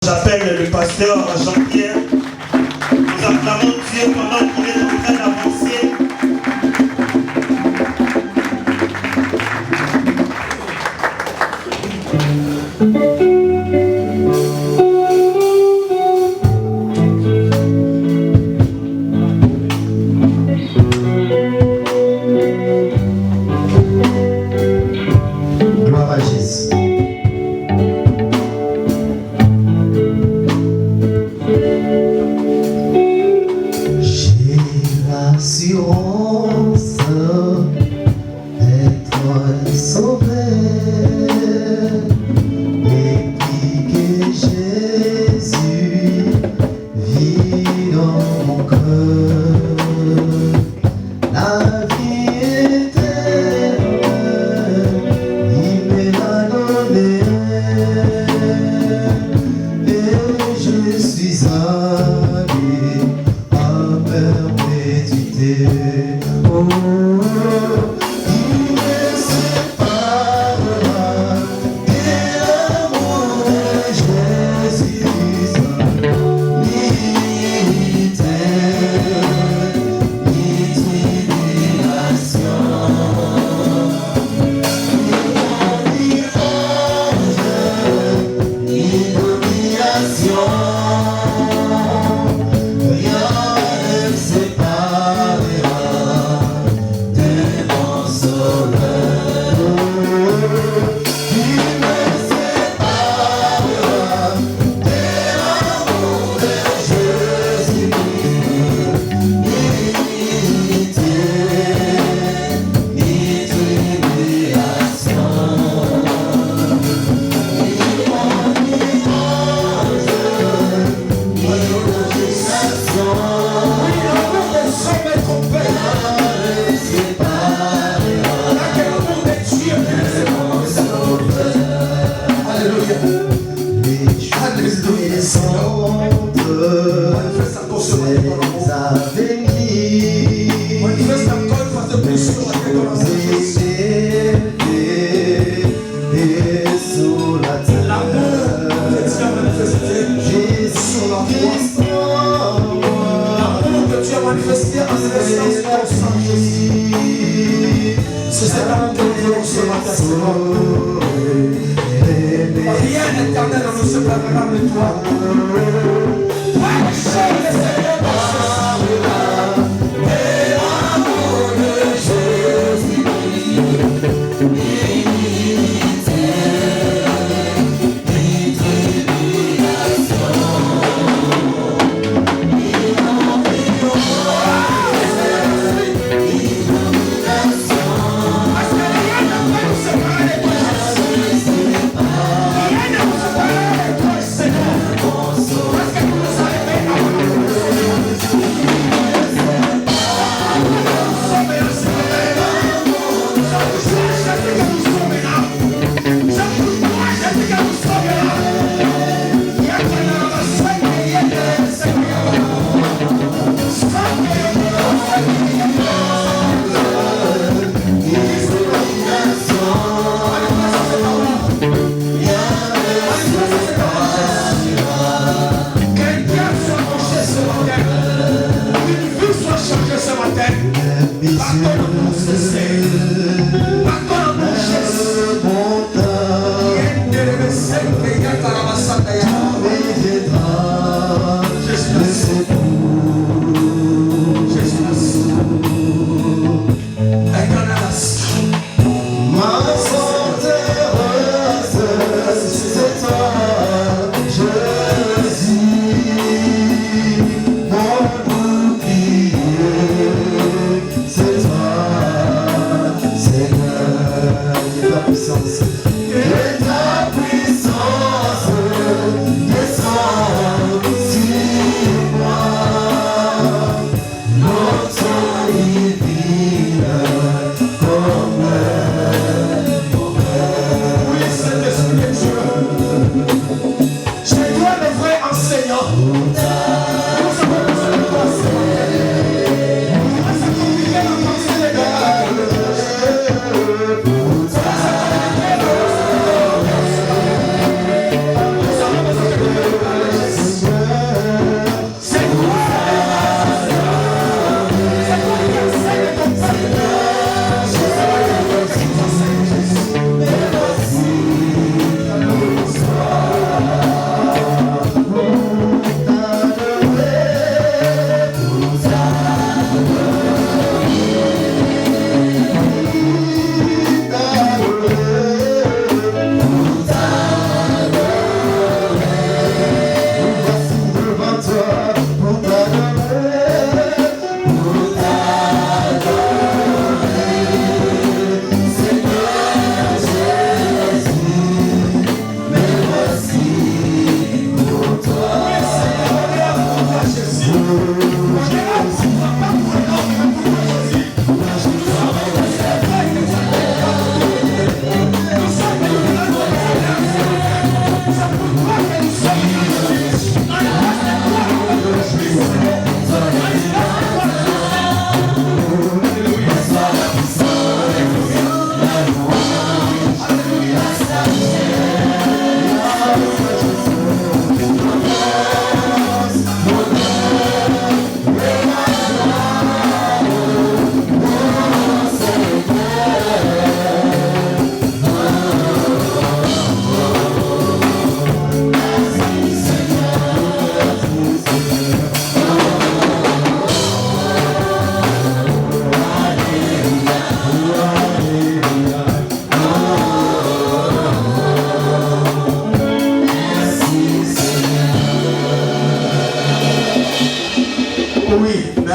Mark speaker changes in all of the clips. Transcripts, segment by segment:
Speaker 1: J'appelle le pasteur Jean-Pierre. Nous acclamons Dieu pendant qu'il est en train d'avancer.
Speaker 2: Gloire à Jésus. J'ai l'assurance d'être sauvé et que Jésus vit dans mon cœur. La vie éternelle, il me l'a donnée et je suis allé à perpétuité. Oh, il me séparera de l'amour de Jésus, ni terre, ni tribulation, ni ange, ni domination. Rien ne me séparera de mon sauveur. Il me séparera de l'amour de Jésus. Ni terre, ni tribulation, ni ange, ni domination.
Speaker 3: C'est cet amour que nous voulons ce matin, Seigneur. Rien d'éternel ne nous séparera de toi. Pas de chose ne séparera de l'amour de Jésus.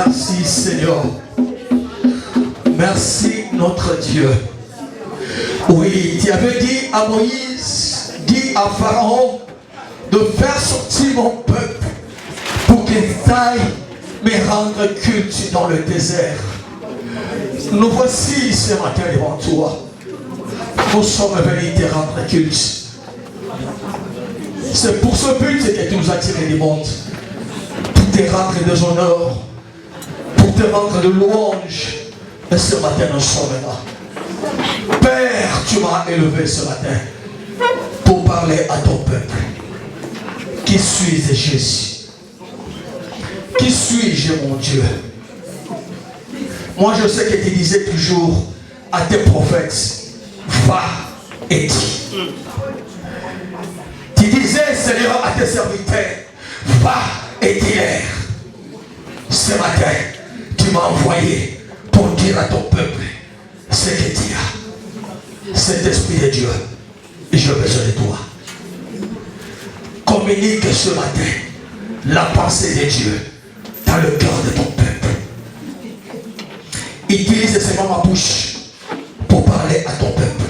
Speaker 3: Merci Seigneur. Merci notre Dieu. Oui, tu avais dit à Moïse, dis à Pharaon de faire sortir mon peuple pour qu'il aille me rendre culte dans le désert. Nous voici ce matin devant toi. Nous sommes venus te rendre culte. C'est pour ce but que tu nous as tiré du monde. Pour te rendre des honneurs, pour te rendre de louanges. Et ce matin, nous sommes là. Père, tu m'as élevé ce matin pour parler à ton peuple. Qui suis-je, Jésus? Qui suis-je, mon Dieu? Moi, je sais que tu disais toujours à tes prophètes, va et dis. Tu disais, Seigneur, à tes serviteurs, va et dis-leur. Ce matin, tu m'as envoyé pour dire à ton peuple ce que tu as. Cet esprit de Dieu, j'ai besoin de toi. Communique ce matin la pensée de Dieu dans le cœur de ton peuple. Utilise seulement ma bouche pour parler à ton peuple.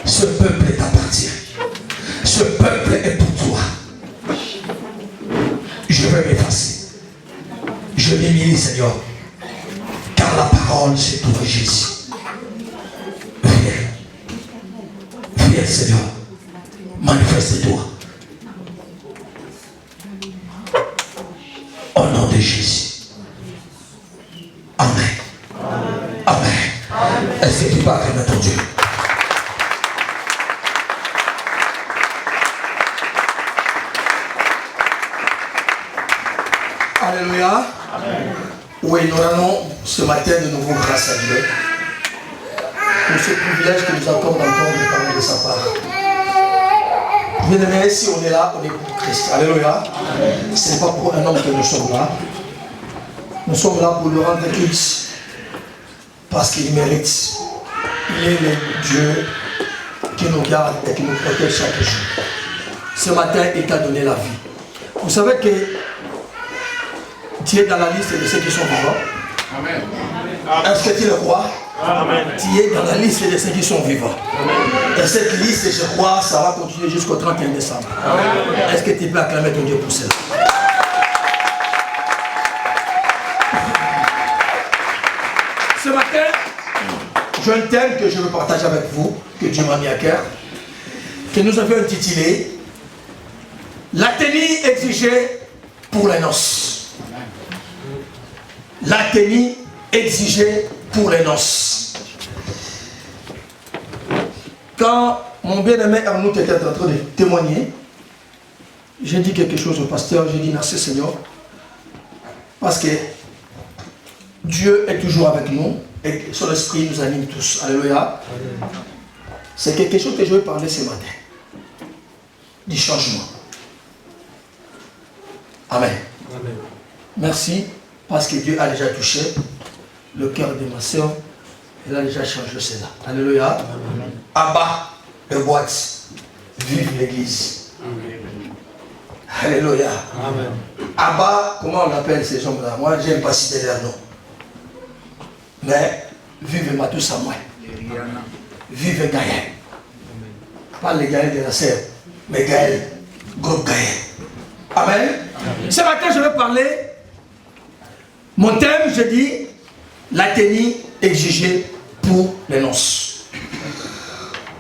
Speaker 3: Ce peuple t'appartient. Ce peuple est pour toi. Je vais m'effacer. Je m'humilie, Seigneur. Car la parole, c'est toi, Jésus. Viens. Viens, Seigneur. Manifeste-toi. Au nom de Jésus. Amen. Amen. Est-ce que tu peux acclamer ton Dieu? Alléluia. Amen. Oui, nous rendons ce matin de nouveau grâce à Dieu pour ce privilège que nous accorde d'entendre parler de sa part. Bien aimé, si on est là, on est pour Christ. Alléluia. Ce n'est pas pour un homme que nous sommes là. Nous sommes là pour le rendre culte parce qu'il mérite. Il est le Dieu qui nous garde et qui nous protège chaque jour. Ce matin, il t'a donné la vie. Vous savez que tu es dans la liste de ceux qui sont vivants. Amen. Est-ce que tu le crois? Amen. Tu es dans la liste de ceux qui sont vivants. Amen. Et cette liste, je crois, ça va continuer jusqu'au 31 décembre. Est-ce que tu peux acclamer ton Dieu pour cela? Ce matin, j'ai un thème que je veux partager avec vous, que Dieu m'a mis à cœur, que nous avons intitulé La tenue exigée pour les noces. La tenue exigée pour les noces. Quand mon bien-aimé Arnaud était en train de témoigner, j'ai dit quelque chose au pasteur, j'ai dit merci Seigneur, parce que Dieu est toujours avec nous et son esprit nous anime tous. Alléluia. C'est quelque chose que je vais parler ce matin. Du changement. Amen. Amen. Merci. Parce que Dieu a déjà touché le cœur de ma soeur. Il a déjà changé cela. Alléluia. Amen. Abba, le boîte. Vive l'église. Alléluia. Amen. Abba, comment on appelle ces hommes-là? Moi, je n'aime pas citer leur nom. Mais, vive Matou Samuel. Vive Gaël. Pas les Gaël de la sœur, mais Gaël, groupe Gaël. Amen. Amen. Ce matin, je vais parler. Mon thème, je dis, la tenue exigée pour les noces.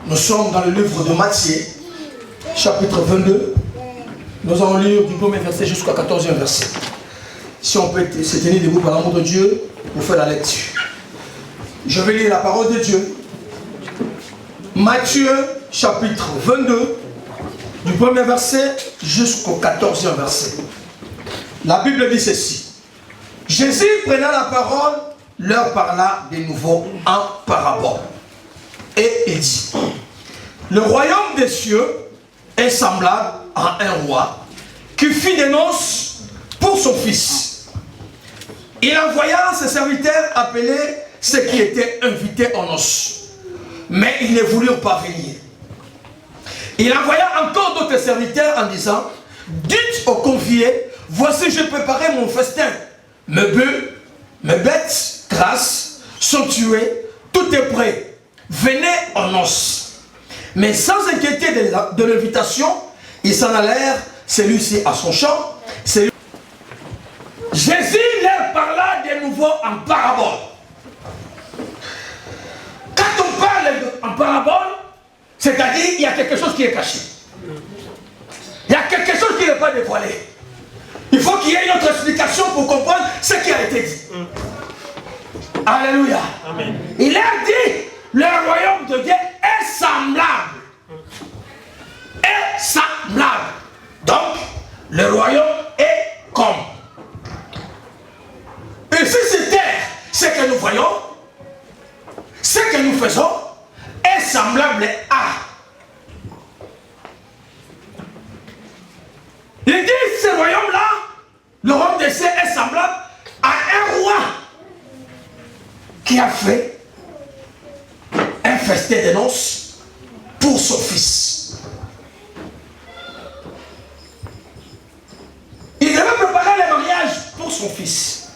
Speaker 3: Nous sommes dans le livre de Matthieu, chapitre 22. Nous allons lire du premier verset jusqu'au 14e verset. Si on peut se tenir debout par l'amour de Dieu pour faire la lecture. Je vais lire la parole de Dieu. Matthieu, chapitre 22, du premier verset jusqu'au 14e verset. La Bible dit ceci. Jésus, prenant la parole, leur parla de nouveau en parabole. Et il dit, le royaume des cieux est semblable à un roi qui fit des noces pour son fils. Il envoya ses serviteurs appeler ceux qui étaient invités aux noces. Mais ils ne voulurent pas venir. Il envoya encore d'autres serviteurs en disant, dites aux conviés, voici j'ai préparé mon festin. Me bœufs Mes bêtes grasses sont tuées, tout est prêt. Venez en noces. Mais sans inquiéter de l'invitation, ils s'en allèrent, celui-ci à son champ. Jésus leur parla de nouveau en parabole. Quand on parle en parabole, c'est-à-dire il y a quelque chose qui est caché. Il y a quelque chose qui n'est pas dévoilé. Il faut qu'il y ait une autre explication pour comprendre ce qui a été dit. Alléluia. Amen. Il a dit, le royaume de Dieu est semblable. Est semblable. Donc, le royaume est comme. Ici sur terre, ce que nous voyons, ce que nous faisons, est semblable à. Il dit, ce royaume-là, le royaume des cieux est semblable à un roi qui a fait un festin de noces pour son fils. Il devait préparer le mariage pour son fils.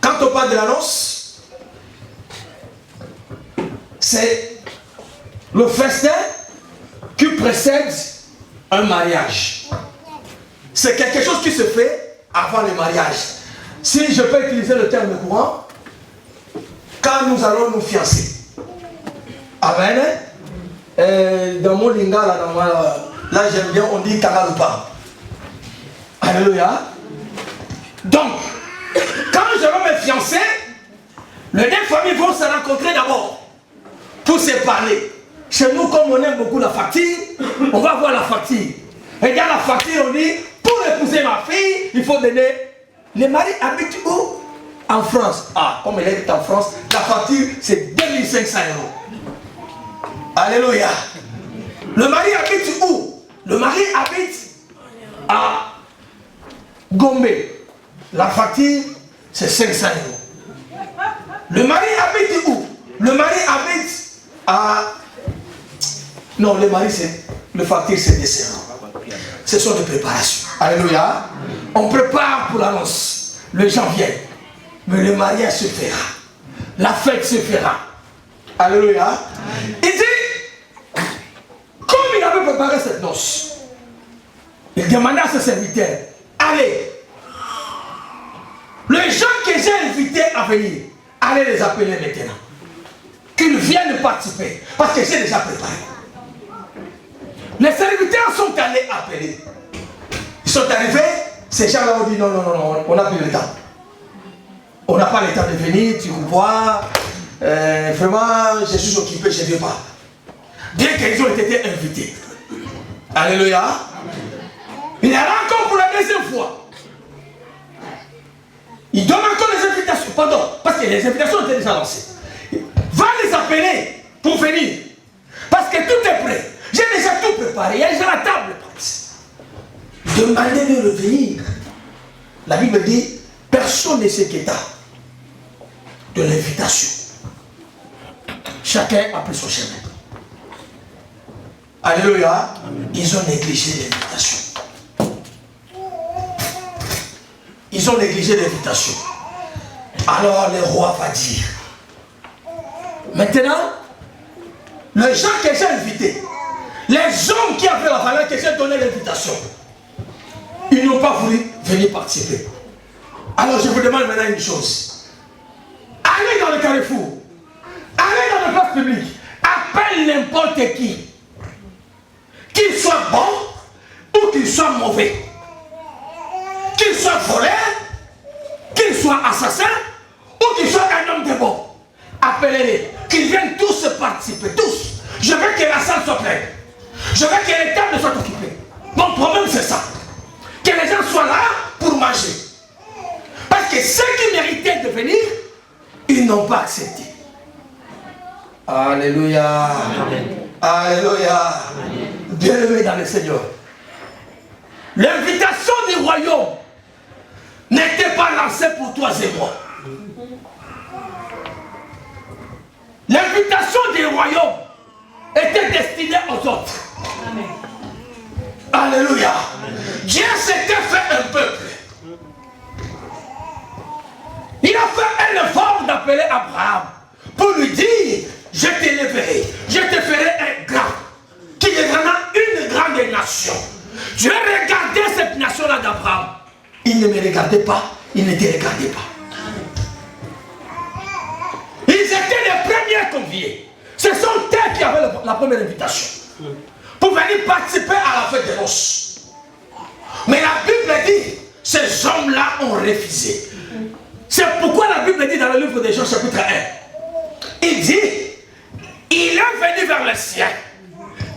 Speaker 3: Quand on parle de la noce, c'est le festin qui précède un mariage. C'est quelque chose qui se fait avant le mariage. Si je peux utiliser le terme courant, quand nous allons nous fiancer. Amen. Dans mon lingala, là j'aime bien, on dit karalupa. Alléluia. Donc, quand je vais me fiancer, les deux familles vont se rencontrer d'abord pour se parler. Chez nous, comme on aime beaucoup la facture, on va voir la facture. Et dans la facture, on dit, pour épouser ma fille, il faut donner. Les maris habitent où? En France. Ah, comme elle est en France, la facture, c'est 2500 €. Alléluia. Le mari habite où? Le mari habite à Gombe. La facture, c'est 500 €. Le mari habite où? Le mari habite à... Non, le mari, c'est... Le facture, c'est des serrants. Ce sont des préparations. Alléluia. On prépare pour la noce. Les gens viennent. Mais le mariage se fera. La fête se fera. Alléluia. Il dit, comme il avait préparé cette noce, il demanda à ses serviteurs, allez, les gens que j'ai invités à venir, allez les appeler maintenant. Qu'ils viennent participer. Parce que j'ai déjà préparé. Les serviteurs sont allés appeler. Ils sont arrivés, ces gens-là ont dit non, non, non, non, on n'a plus le temps. On n'a pas le temps de venir, tu vois. Vraiment, je suis occupé, je ne viens pas. Bien qu'ils ont été invités. Alléluia. Il y a encore pour la deuxième fois. Il donne encore les invitations. Pardon, parce que les invitations étaient déjà lancées. Va les appeler pour venir. Parce que tout est prêt. J'ai déjà tout préparé. Il y a déjà la table prête. Demandez-le de venir. La Bible dit, personne ne s'inquiéta de l'invitation. Chacun a pris son chemin. Alléluia. Ils ont négligé l'invitation. Ils ont négligé l'invitation. Alors le roi va dire, maintenant, les gens que j'ai invités, les hommes qui avaient la valeur que j'ai donné l'invitation, ils n'ont pas voulu venir participer. Alors je vous demande maintenant une chose. Allez dans le carrefour, allez dans le place publique, appelle n'importe qui, qu'il soit bon ou qu'il soit mauvais, qu'il soit voleur, qu'il soit assassin ou qu'il soit un homme de bon. Appelez-les, qu'ils viennent tous participer, tous. Je veux que la salle soit pleine. Je veux que les tables soient occupées. Mon problème c'est ça. Que les gens soient là pour manger. Parce que ceux qui méritaient de venir, ils n'ont pas accepté. Alléluia. Amen. Alléluia. Bien-aimé dans le Seigneur. L'invitation du royaume n'était pas lancée pour toi et moi. L'invitation du royaume était destinée aux autres. Amen. Alléluia. Amen. Dieu s'était fait un peuple Il a fait un effort d'appeler Abraham pour lui dire, je t'élèverai, je te ferai un grand, qui deviendra une grande nation. Dieu regardait cette nation-là d'Abraham. Il ne me regardait pas, il ne te regardait pas. Ils étaient les premiers conviés. Ce sont eux qui avaient la première invitation pour venir participer à la fête des noces. Mais la Bible dit, ces hommes-là ont refusé. C'est pourquoi la Bible dit dans le livre des Jean chapitre 1, il dit, il est venu vers le sien.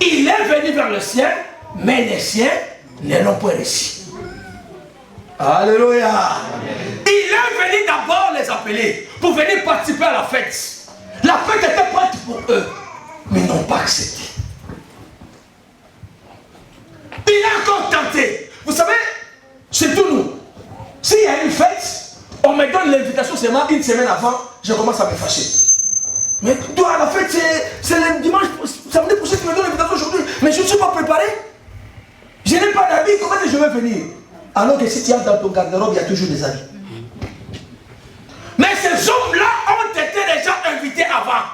Speaker 3: Il est venu vers le sien, mais les siens ne l'ont pas reçu. Alléluia. Il est venu d'abord les appeler pour venir participer à la fête. La fête était prête pour eux, mais ils n'ont pas accepté. Il a encore tenté. Vous savez, c'est tout nous. S'il y a une fête, on me donne l'invitation seulement une semaine avant, je commence à me fâcher. Mais toi, la fête, c'est le dimanche, samedi prochain, tu me donnes l'invitation aujourd'hui, mais je ne suis pas préparé. Je n'ai pas d'habits, comment est-ce que je vais venir? Alors que si tu entres dans ton garde-robe, il y a toujours des habits. Mais ces hommes-là ont été déjà invités avant.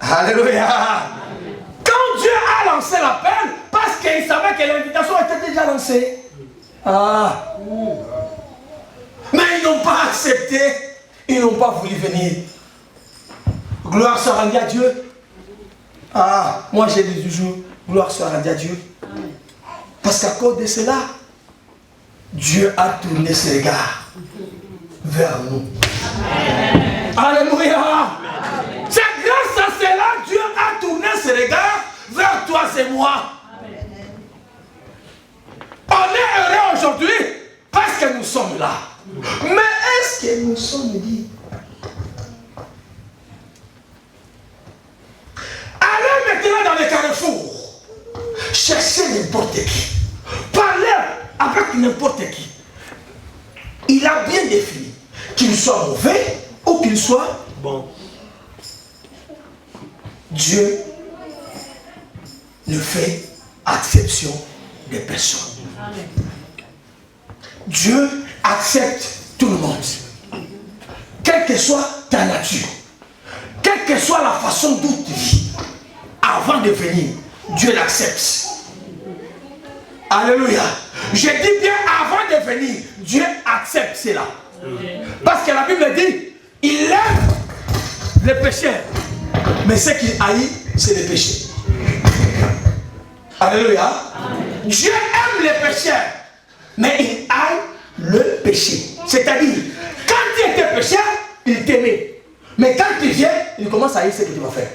Speaker 3: Alléluia. Quand Dieu a lancé l'appel, parce qu'il savait que l'invitation était déjà lancée. Ah. Mais ils n'ont pas accepté. Ils n'ont pas voulu venir. Gloire soit rendue à Dieu. Ah, moi j'ai dit toujours, gloire soit rendue à Dieu. Parce qu'à cause de cela, Dieu a tourné ses regards vers nous. Alléluia. C'est grâce à cela que Dieu a tourné ses regards vers toi et moi. On est heureux aujourd'hui parce que nous sommes là. Mais est-ce que nous sommes dit? Allez maintenant dans les carrefours, cherchez n'importe qui, parlez avec n'importe qui. Il a bien défini qu'il soit mauvais ou qu'il soit bon. Dieu ne fait exception des personnes. Dieu accepte tout le monde. Quelle que soit ta nature, quelle que soit la façon dont tu vis, avant de venir, Dieu l'accepte. Alléluia. Je dis bien avant de venir, Dieu accepte cela. Parce que la Bible dit, il aime les pécheurs. Mais ce qu'il haït, c'est les péchés. Alléluia. Dieu aime les pécheurs, mais il haït le péché. C'est-à-dire, quand tu étais pécheur, il t'aimait. Mais quand tu viens, il commence à haïr ce que tu vas faire.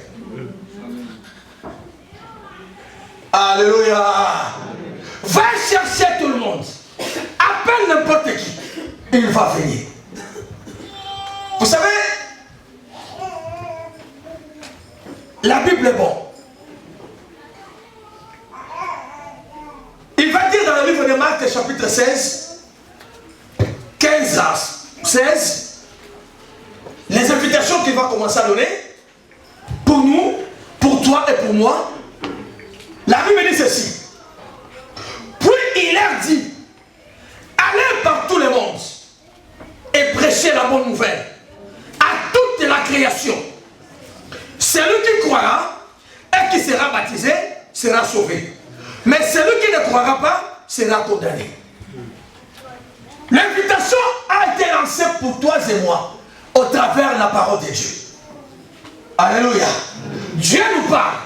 Speaker 3: Alléluia. Va chercher tout le monde. Appelle n'importe qui. Il va venir. Vous savez, la Bible est bonne. Il va dire dans le livre de Marc, chapitre 16, 15 à 16, les invitations qu'il va commencer à donner, pour nous, pour toi et pour moi. La Bible dit ceci. Puis il leur dit, allez par tout le monde et prêchez la bonne nouvelle à toute la création. Celui qui croira et qui sera baptisé sera sauvé. Mais celui qui ne croira pas sera condamné. L'invitation a été lancée pour toi et moi au travers de la parole de Dieu. Alléluia. Dieu nous parle.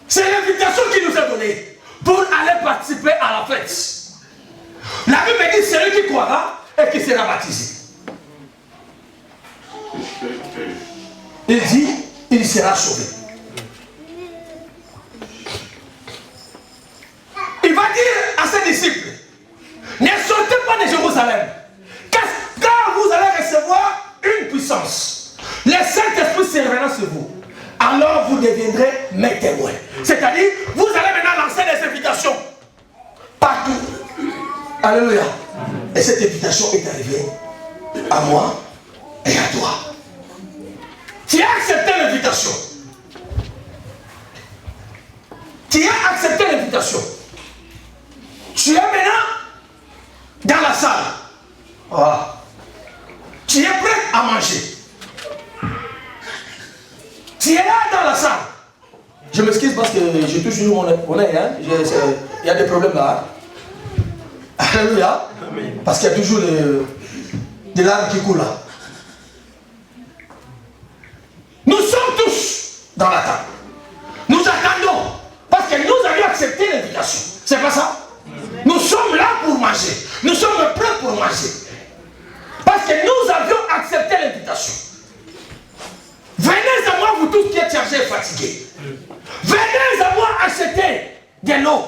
Speaker 3: C'est l'invitation qu'il nous a donnée pour aller participer à la fête. La Bible dit celui qui croira et qui sera baptisé. Il dit, il sera sauvé. Il va dire à ses disciples, ne sortez pas de Jérusalem, car vous allez recevoir une puissance. Le Saint-Esprit sera sur vous. Alors vous deviendrez mes témoins. C'est-à-dire, vous allez maintenant lancer des invitations partout. Alléluia. Et cette invitation est arrivée à moi et à toi. Tu as accepté l'invitation. Tu as accepté l'invitation. Tu es maintenant dans la salle. Oh. manger. Tu es là dans la salle. Je m'excuse parce que j'ai toujours mon nez, hein. Il y a des problèmes là. Alléluia. Parce qu'il y a toujours des larmes qui coulent là. Nous sommes tous dans la table. Nous attendons. Parce que nous avions accepté l'invitation. C'est pas ça? Nous sommes là pour manger. Nous sommes prêts pour manger. Parce que nous avions accepté l'invitation. Venez à moi, vous tous qui êtes chargés et fatigués. Venez à moi acheter de l'eau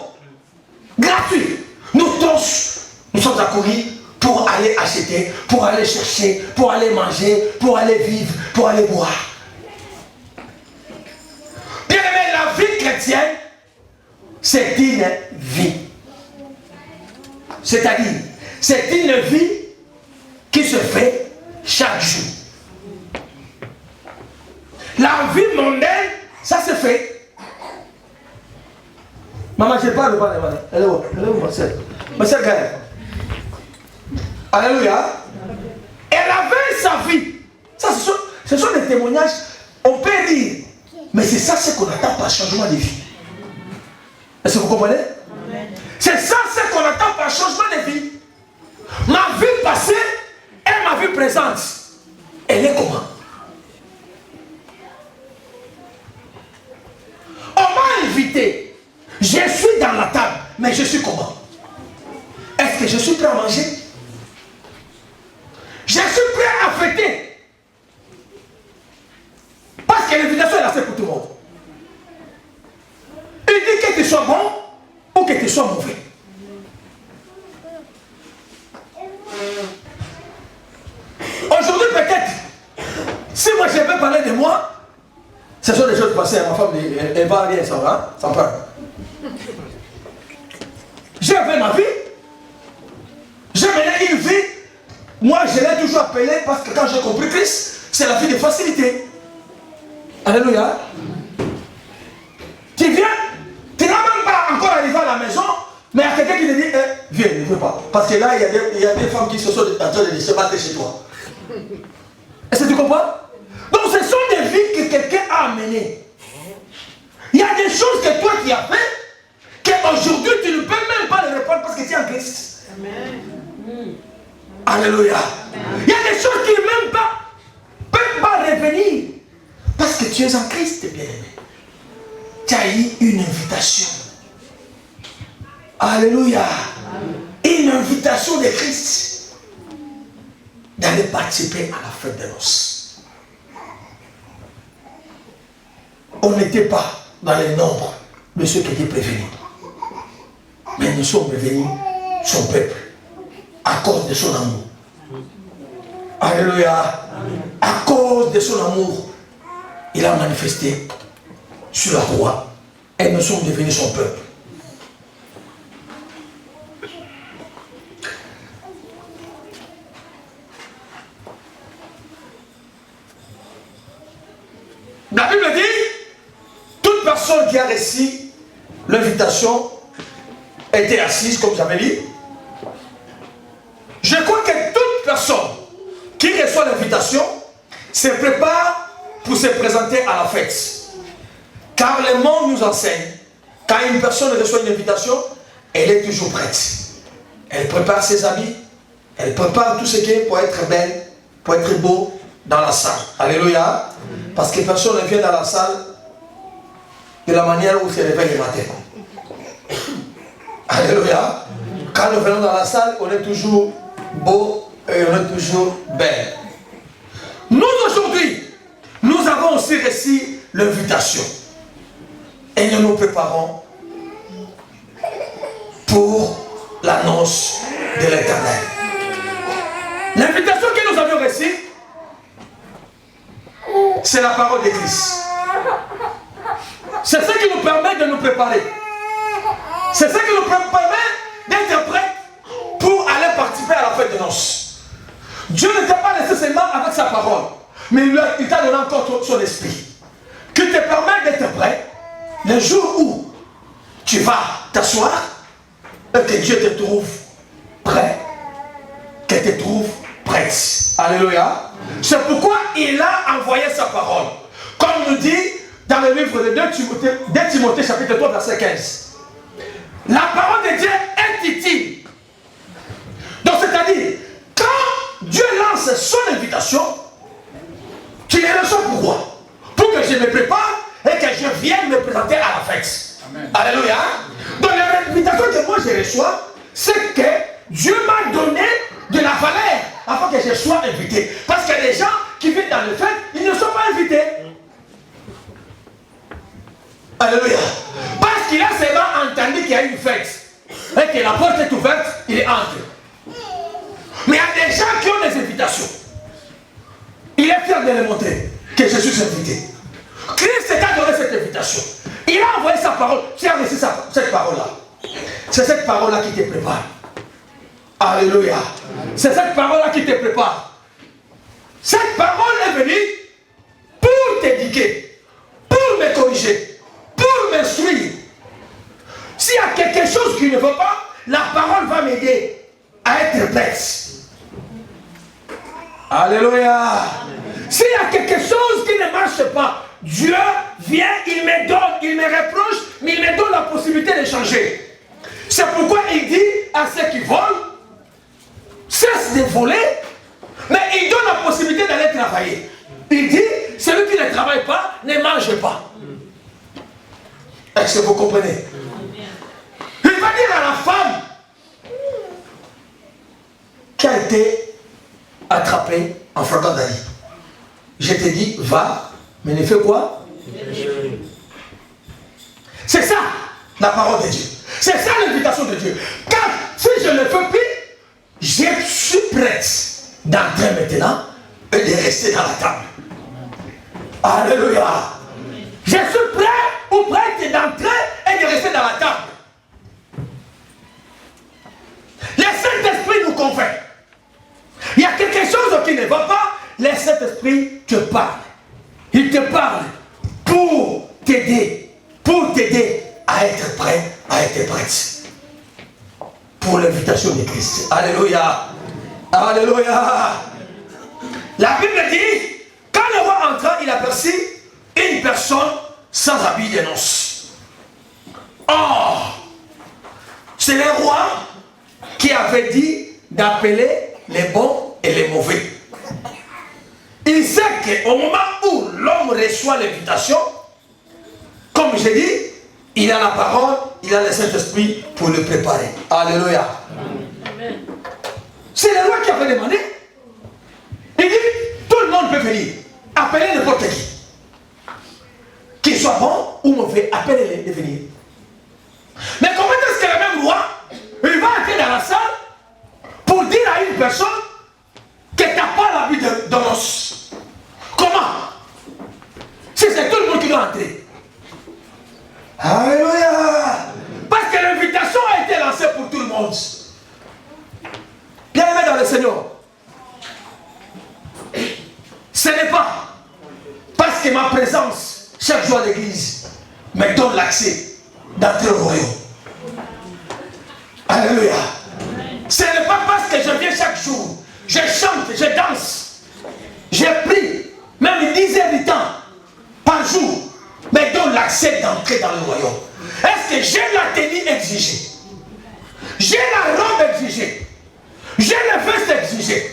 Speaker 3: gratuite. Nous tous, nous sommes accourus pour aller acheter, pour aller chercher, pour aller manger, pour aller vivre, pour aller boire. Bien aimé, la vie chrétienne, c'est une vie. C'est-à-dire, c'est une vie qui se fait chaque jour. La vie mondaine, ça se fait. Maman, je parle pas de maman. Elle est où? Elle est où, Marcel? Marcel Gaël. Alléluia. Elle avait sa vie. Ça, ce sont des témoignages. On peut dire, mais c'est ça ce qu'on attend par changement de vie. Est-ce que vous comprenez? C'est ça ce qu'on attend par changement de vie. Ma vie passée et ma vie présente, elle est comment? On m'a invité. Je suis dans la table, mais je suis comment? Est-ce que je suis prêt à manger? Je suis prêt à fêter. Parce que l'invitation est assez pour tout le monde. Il dit que tu sois bon ou que tu sois mauvais. Aujourd'hui peut-être, si moi je vais parler de moi, ce sont des choses passées. Ma femme, elle va rien sans, hein, sans peur. J'ai fait ma vie. J'ai mené une vie. Moi, je l'ai toujours appelé parce que quand j'ai compris Christ, c'est la vie de facilité. Alléluia. Tu viens, tu n'as même pas encore arrivé à la maison, mais il y a quelqu'un qui te dit, viens, ne veux pas. Parce que là, il y a des femmes qui se sont en train de se battre chez toi. Est-ce que tu comprends? Donc, ce sont des vies que quelqu'un a amenées. Il y a des choses que toi tu as fait, qu'aujourd'hui tu ne peux même pas les répondre parce que tu es en Christ. Amen. Alléluia. Il y a des choses qui ne même pas peuvent pas revenir parce que tu es en Christ, bien-aimé. Tu as eu une invitation. Alléluia. Une invitation de Christ d'aller participer à la fête de noces. On n'était pas dans les nombres de ceux qui étaient prévenus. Mais nous sommes prévenus, son peuple, à cause de son amour. Alléluia. À cause de son amour, il a manifesté sur la croix et nous sommes devenus son peuple. La Bible dit, toute personne qui a reçu l'invitation était assise, comme j'avais dit. Je crois que toute personne qui reçoit l'invitation se prépare pour se présenter à la fête. Car le monde nous enseigne, quand une personne reçoit une invitation, elle est toujours prête. Elle prépare ses habits, elle prépare tout ce qui est pour être belle, pour être beau dans la salle. Alléluia. Parce que personne ne vient dans la salle de la manière où il se réveille le matin. Alléluia. Quand nous venons dans la salle, on est toujours beau et on est toujours belle. Nous aujourd'hui, nous avons aussi reçu l'invitation. Et nous nous préparons pour l'annonce de l'Éternel. L'invitation que nous avions reçue, c'est la parole de Christ. C'est ce qui nous permet de nous préparer. C'est ce qui nous permet d'être prêts pour aller participer à la fête de noces. Dieu ne t'a pas laissé seulement avec sa parole, mais il t'a donné encore son esprit, qui te permet d'être prêt le jour où tu vas t'asseoir et que Dieu te trouve prêt, qu'elle te trouve prête. prête. Alléluia. C'est pourquoi il a envoyé sa parole. Comme nous dit dans le livre de 2 Timothée chapitre 3 verset 15. La parole de Dieu est utile. Donc c'est-à-dire, quand Dieu lance son invitation, tu les reçois pourquoi? Pour que je me prépare et que je vienne me présenter à la fête. Amen. Alléluia. Donc l'invitation que moi je reçois, c'est que Dieu m'a donné de la valeur afin que je sois invité. Parce que les gens qui viennent dans le fête, ils ne sont pas invités. Alléluia. Parce qu'il a seulement entendu qu'il y a une fête et que la porte est ouverte, il est entré. Mais il y a des gens qui ont des invitations. Il est fier de les montrer que je suis invité. Christ t'a donné cette invitation. Il a envoyé sa parole. Tu as reçu cette parole-là. C'est cette parole-là qui te prépare. Alléluia. C'est cette parole-là qui te prépare. Cette parole est venue pour t'éduquer, pour me corriger, pour m'instruire. S'il y a quelque chose qui ne va pas, la parole va m'aider à être prête. Alléluia. S'il y a quelque chose qui ne marche pas, Dieu vient, il me donne, il me reproche, mais il me donne la possibilité de changer. C'est pourquoi il dit à ceux qui volent, cesse de voler, mais il donne la possibilité d'aller travailler. Il dit, celui qui ne travaille pas, ne mange pas. Est-ce que vous comprenez? Il va dire à la femme qui a été attrapée en flagrant délit. Je te dis, va, mais ne fais quoi? C'est ça, la parole de Dieu. C'est ça l'invitation de Dieu. Car si je ne fais plus, je suis prête d'entrer maintenant et de rester dans la table. Alléluia. Je suis prêt ou prête d'entrer et de rester dans la table. Le Saint-Esprit nous convainc. Il y a quelque chose qui ne va pas, le Saint-Esprit te parle. Il te parle pour t'aider à être prêt, à être prête. Pour l'invitation de Christ. Alléluia. Alléluia. La Bible dit, quand le roi entra, il aperçut une personne sans habit de noces. Or, c'est le roi qui avait dit d'appeler les bons et les mauvais. Il sait qu'au moment où l'homme reçoit l'invitation, comme j'ai dit, il a la parole, il a le Saint-Esprit pour le préparer. Alléluia. Amen. C'est le roi qui avait demandé. Il dit, tout le monde peut venir. Appelez n'importe qui. Qu'il soit bon ou mauvais, appelez-les de venir. Mais comment est-ce que le même roi, il va entrer dans la salle pour dire à une personne que tu n'as pas l'habit de noces? Comment? Si c'est tout le monde qui doit entrer. Alléluia. Parce que l'invitation a été lancée pour tout le monde. Bien aimé dans le Seigneur. Ce n'est pas parce que ma présence chaque jour à l'église me donne l'accès d'entrer au royaume. Alléluia. Ce n'est pas parce que je viens chaque jour, je chante, je danse, je prie, même 10 heures du temps par jour, me donne l'accès d'entrer dans le royaume. Est-ce que j'ai la tenue exigée? J'ai la robe exigée? J'ai le veste exigé?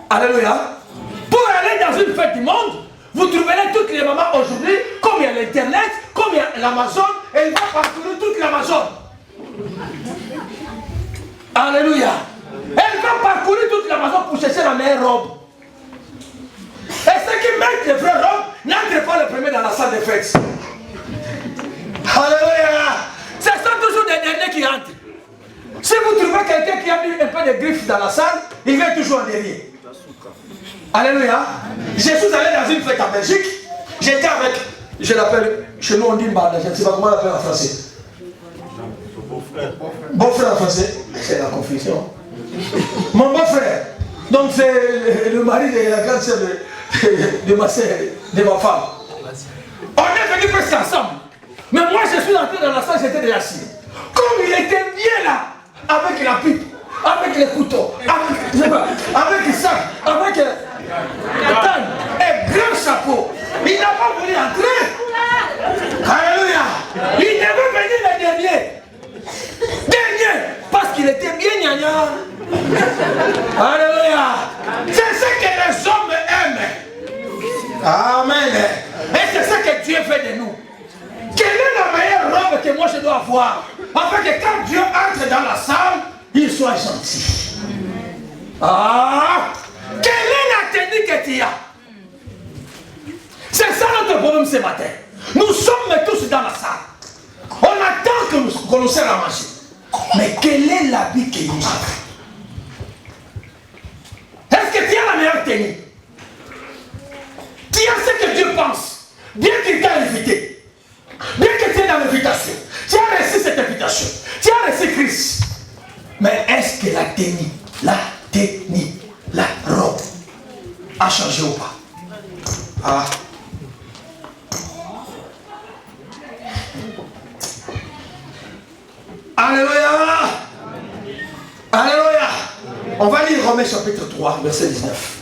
Speaker 3: Alléluia. Pour aller dans une fête du monde, vous trouverez toutes les mamans aujourd'hui, comme il y a l'internet, comme il y a l'Amazon, et il va parcourir toute l'Amazon. Alléluia. Elle va parcourir toute l'Amazon pour chercher la meilleure robe. Et ceux qui mettent les vraies robes n'entrent pas le premier dans la salle de fête. Alléluia. Ce sont toujours des derniers qui entrent. Si vous trouvez quelqu'un qui a mis un peu de griffes dans la salle, il vient toujours en derrière. Alléluia. Je suis allé dans une fête en Belgique. J'étais avec, je l'appelle, chez nous on dit Mbada, je ne sais pas comment on l'appelle en français. Beau-frère en français, c'est la confusion. Mon beau-frère, donc c'est le mari de la grande sœur de ma sœur, de ma femme. On est venus presque ensemble. Mais moi je suis entré dans la salle, j'étais déjà assis. Comme il était bien là, avec la pipe, avec les couteaux, avec... avec ça, avec canne et grand chapeau. Il n'a pas voulu entrer. Alléluia. Il devait venir le dernier. Dernier, parce qu'il était bien gnagnan. Alléluia. C'est ce que les hommes aiment. Amen. Et c'est ce que Dieu fait de nous. Quelle est la meilleure robe que moi je dois avoir, afin que quand Dieu entre dans la salle, il soit gentil. Ah, quelle est la tenue que tu as? C'est ça notre problème ce matin. Nous sommes tous dans la salle. On attend qu'on nous sert à manger. Mais quel est l'habit que nous avons? Est-ce que tu as la meilleure tenue? Tu as ce que Dieu pense. Bien qu'il t'a invité. Bien que tu es dans l'invitation, tu as reçu cette invitation, tu as reçu Christ. Mais est-ce que la robe a changé ou pas? Ah. Alléluia. Alléluia. On va lire Romains chapitre 3, verset 19.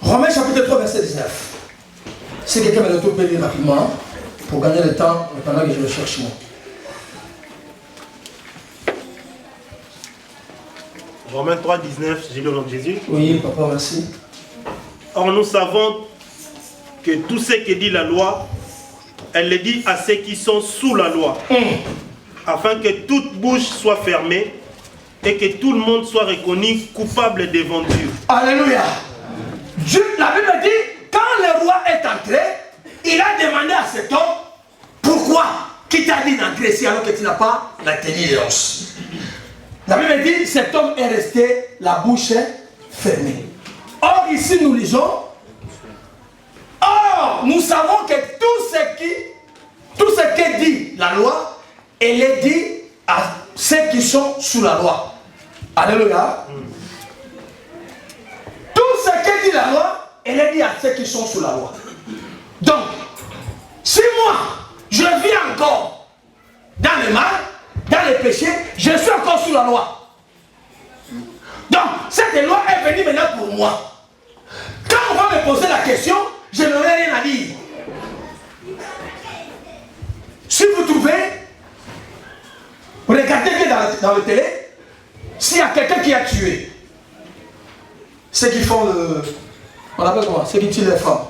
Speaker 3: Romains chapitre 3, verset 19. Si quelqu'un me le peut lire rapidement, pour gagner le temps, pendant que je le cherche moi.
Speaker 1: Romains 3, 19, j'ai lu au nom de Jésus.
Speaker 3: Oui, papa, merci.
Speaker 1: Or, nous savons que tout ce que dit la loi, elle le dit à ceux qui sont sous la loi, afin que toute bouche soit fermée et que tout le monde soit reconnu coupable devant Dieu.
Speaker 3: Alléluia. Dieu, la Bible dit, quand le roi est entré, il a demandé à cet homme, pourquoi? Qui t'a dit d'entrer ici alors que tu n'as pas la tenue de l'os? La Bible dit, cet homme est resté la bouche fermée. Or, ici nous lisons, or, nous savons que tout ce que dit la loi, elle est dit à ceux qui sont sous la loi. Alléluia. Tout ce que dit la loi, elle est dit à ceux qui sont sous la loi. Donc, si moi, je vis encore dans le mal, dans le péché, je suis encore sous la loi. Donc, cette loi est venue maintenant pour moi. Quand on va me poser la question, je n'aurai rien à dire. Si vous trouvez, regardez bien dans le télé, s'il y a quelqu'un qui a tué, ceux qui font le... On appelle comment? Ceux qui tuent les femmes.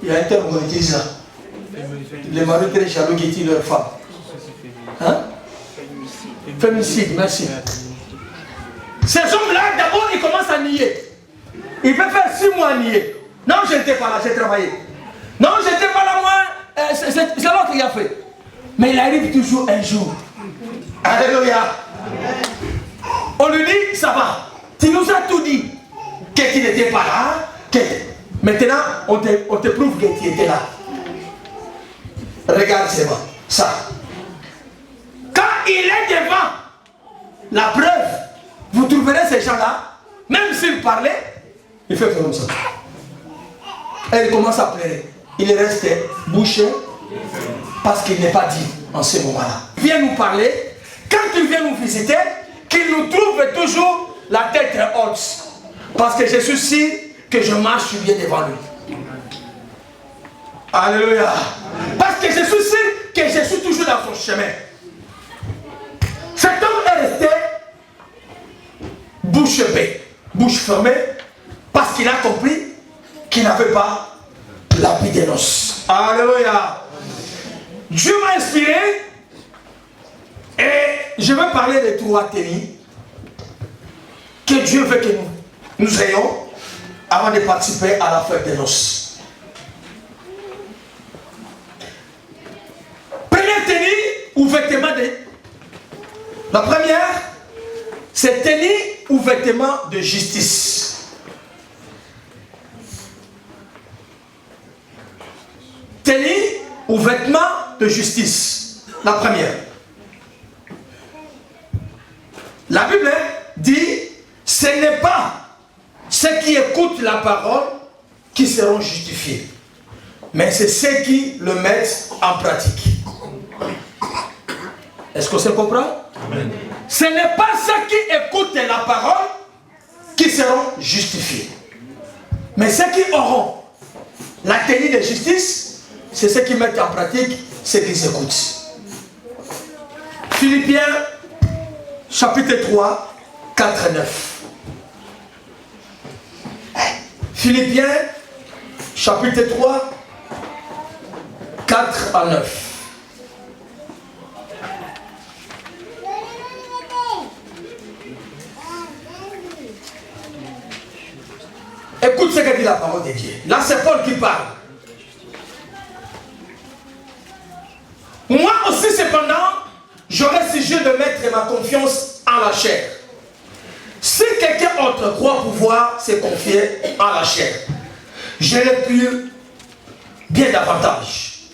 Speaker 3: Il y a un terme qu'on utilise là. Les maris très jaloux qui tuent leurs femmes. Hein? Féminicide, merci. Ces hommes-là, d'abord, ils commencent à nier. Ils peuvent faire 6 mois à nier. Non, je n'étais pas là, j'ai travaillé. Non, je n'étais pas là, moi. C'est l'autre qui a fait. Mais il arrive toujours un jour. Alléluia. On lui dit, ça va. Tu nous as tout dit. Que tu n'étais pas là. Maintenant, on te prouve que tu étais là. Regarde seulement ça. Quand il est devant la preuve, vous trouverez ces gens-là, même s'ils parlaient, il fait comme ça. Et il commence à pleurer. Il reste bouché parce qu'il n'est pas dit en ce moment-là. Il vient nous parler, quand il vient nous visiter, qu'il nous trouve toujours la tête haute. Parce que je suis sûr que je marche bien devant lui. Alléluia. Parce que je suis sûr que je suis toujours dans son chemin. Cet homme est resté bouche bée, bouche fermée, parce qu'il a compris qu'il n'avait pas l'habit des noces. Alléluia. Dieu m'a inspiré et je vais parler des 3 tenues que Dieu veut que nous ayons avant de participer à la fête des noces. Première tenue ou vêtement de... La première, c'est tenue ou vêtement de justice. Tenue ou vêtement de justice. La première. La Bible dit, ce n'est pas ceux qui écoutent la parole qui seront justifiés, mais c'est ceux qui le mettent en pratique. Est-ce que ça comprend? Amen. Ce n'est pas ceux qui écoutent la parole qui seront justifiés. Mais ceux qui auront la tenue de justice, c'est ceux qui mettent en pratique ce qu'ils écoutent. Philippiens, chapitre 3, 4 et 9. Philippiens, chapitre 3, 4 à 9. Écoute ce que dit la parole de Dieu. Là, c'est Paul qui parle. Moi aussi, cependant, j'aurais sujet de mettre ma confiance en la chair. Si quelqu'un autre croit pouvoir se confier en la chair, je l'ai pu bien davantage.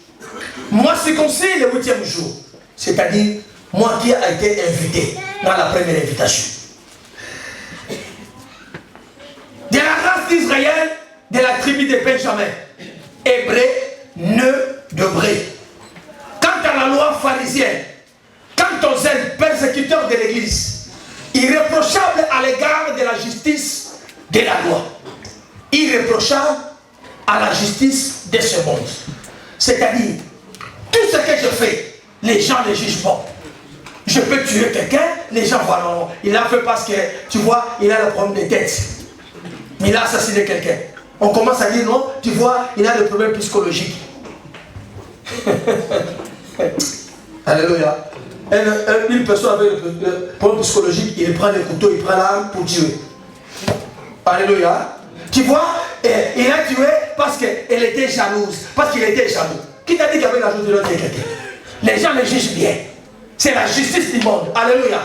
Speaker 3: Moi, circoncis le 8e jour, c'est-à-dire moi qui ai été invité dans la première invitation. De la race d'Israël, de la tribu de Benjamin, hébreu, nœud de Bré. Quant à la loi pharisienne, quant aux zèles persécuteurs de l'Église, irréprochable à l'égard de la justice de la loi, irréprochable à la justice de ce monde. C'est-à-dire, tout ce que je fais, les gens les jugent pas. Je peux tuer quelqu'un, les gens voient non, il a fait parce que, tu vois, il a le problème de tête. Il a assassiné quelqu'un. On commence à dire non, tu vois, il a des problèmes psychologiques. Alléluia. Une personne avec le problème psychologique, il prend des couteaux, il prend l'arme pour tuer. Alléluia. Tu vois, il a tué parce qu'elle était jalouse, parce qu'il était jaloux. Qui t'a dit qu'avec la joie de l'autre quelqu'un? Les gens les jugent bien. C'est la justice du monde. Alléluia.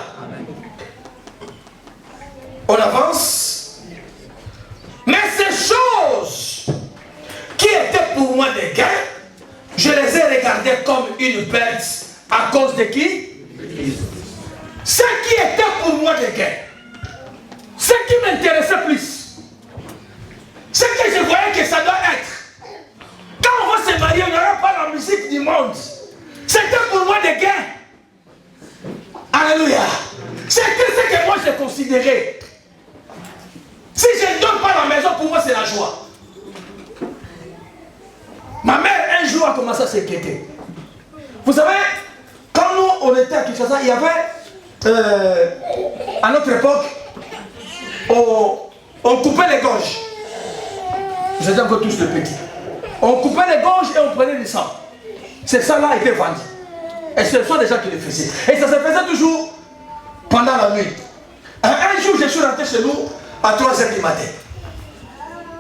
Speaker 3: On avance. Mais ces choses qui étaient pour moi des gains, je les ai regardées comme une perte à cause de qui? Ce qui était pour moi des gains, ce qui m'intéressait plus, ce que je voyais que ça doit être. Quand on va se marier, on n'aura pas la musique du monde. C'était pour moi des gains. Alléluia. C'était ce que moi je considérais. Si je ne donne pas la maison, pour moi c'est la joie. Ma mère un jour a commencé à s'inquiéter. Vous savez, quand nous on était à Kinshasa, il y avait à notre époque, on coupait les gorges. Vous étiez encore tous de petits. On coupait les gorges et on prenait du sang. Ces sang-là étaient vendus. Et ce sont des gens qui le faisaient. Et ça se faisait toujours pendant la nuit. Un jour, je suis rentré chez nous à 3h du matin.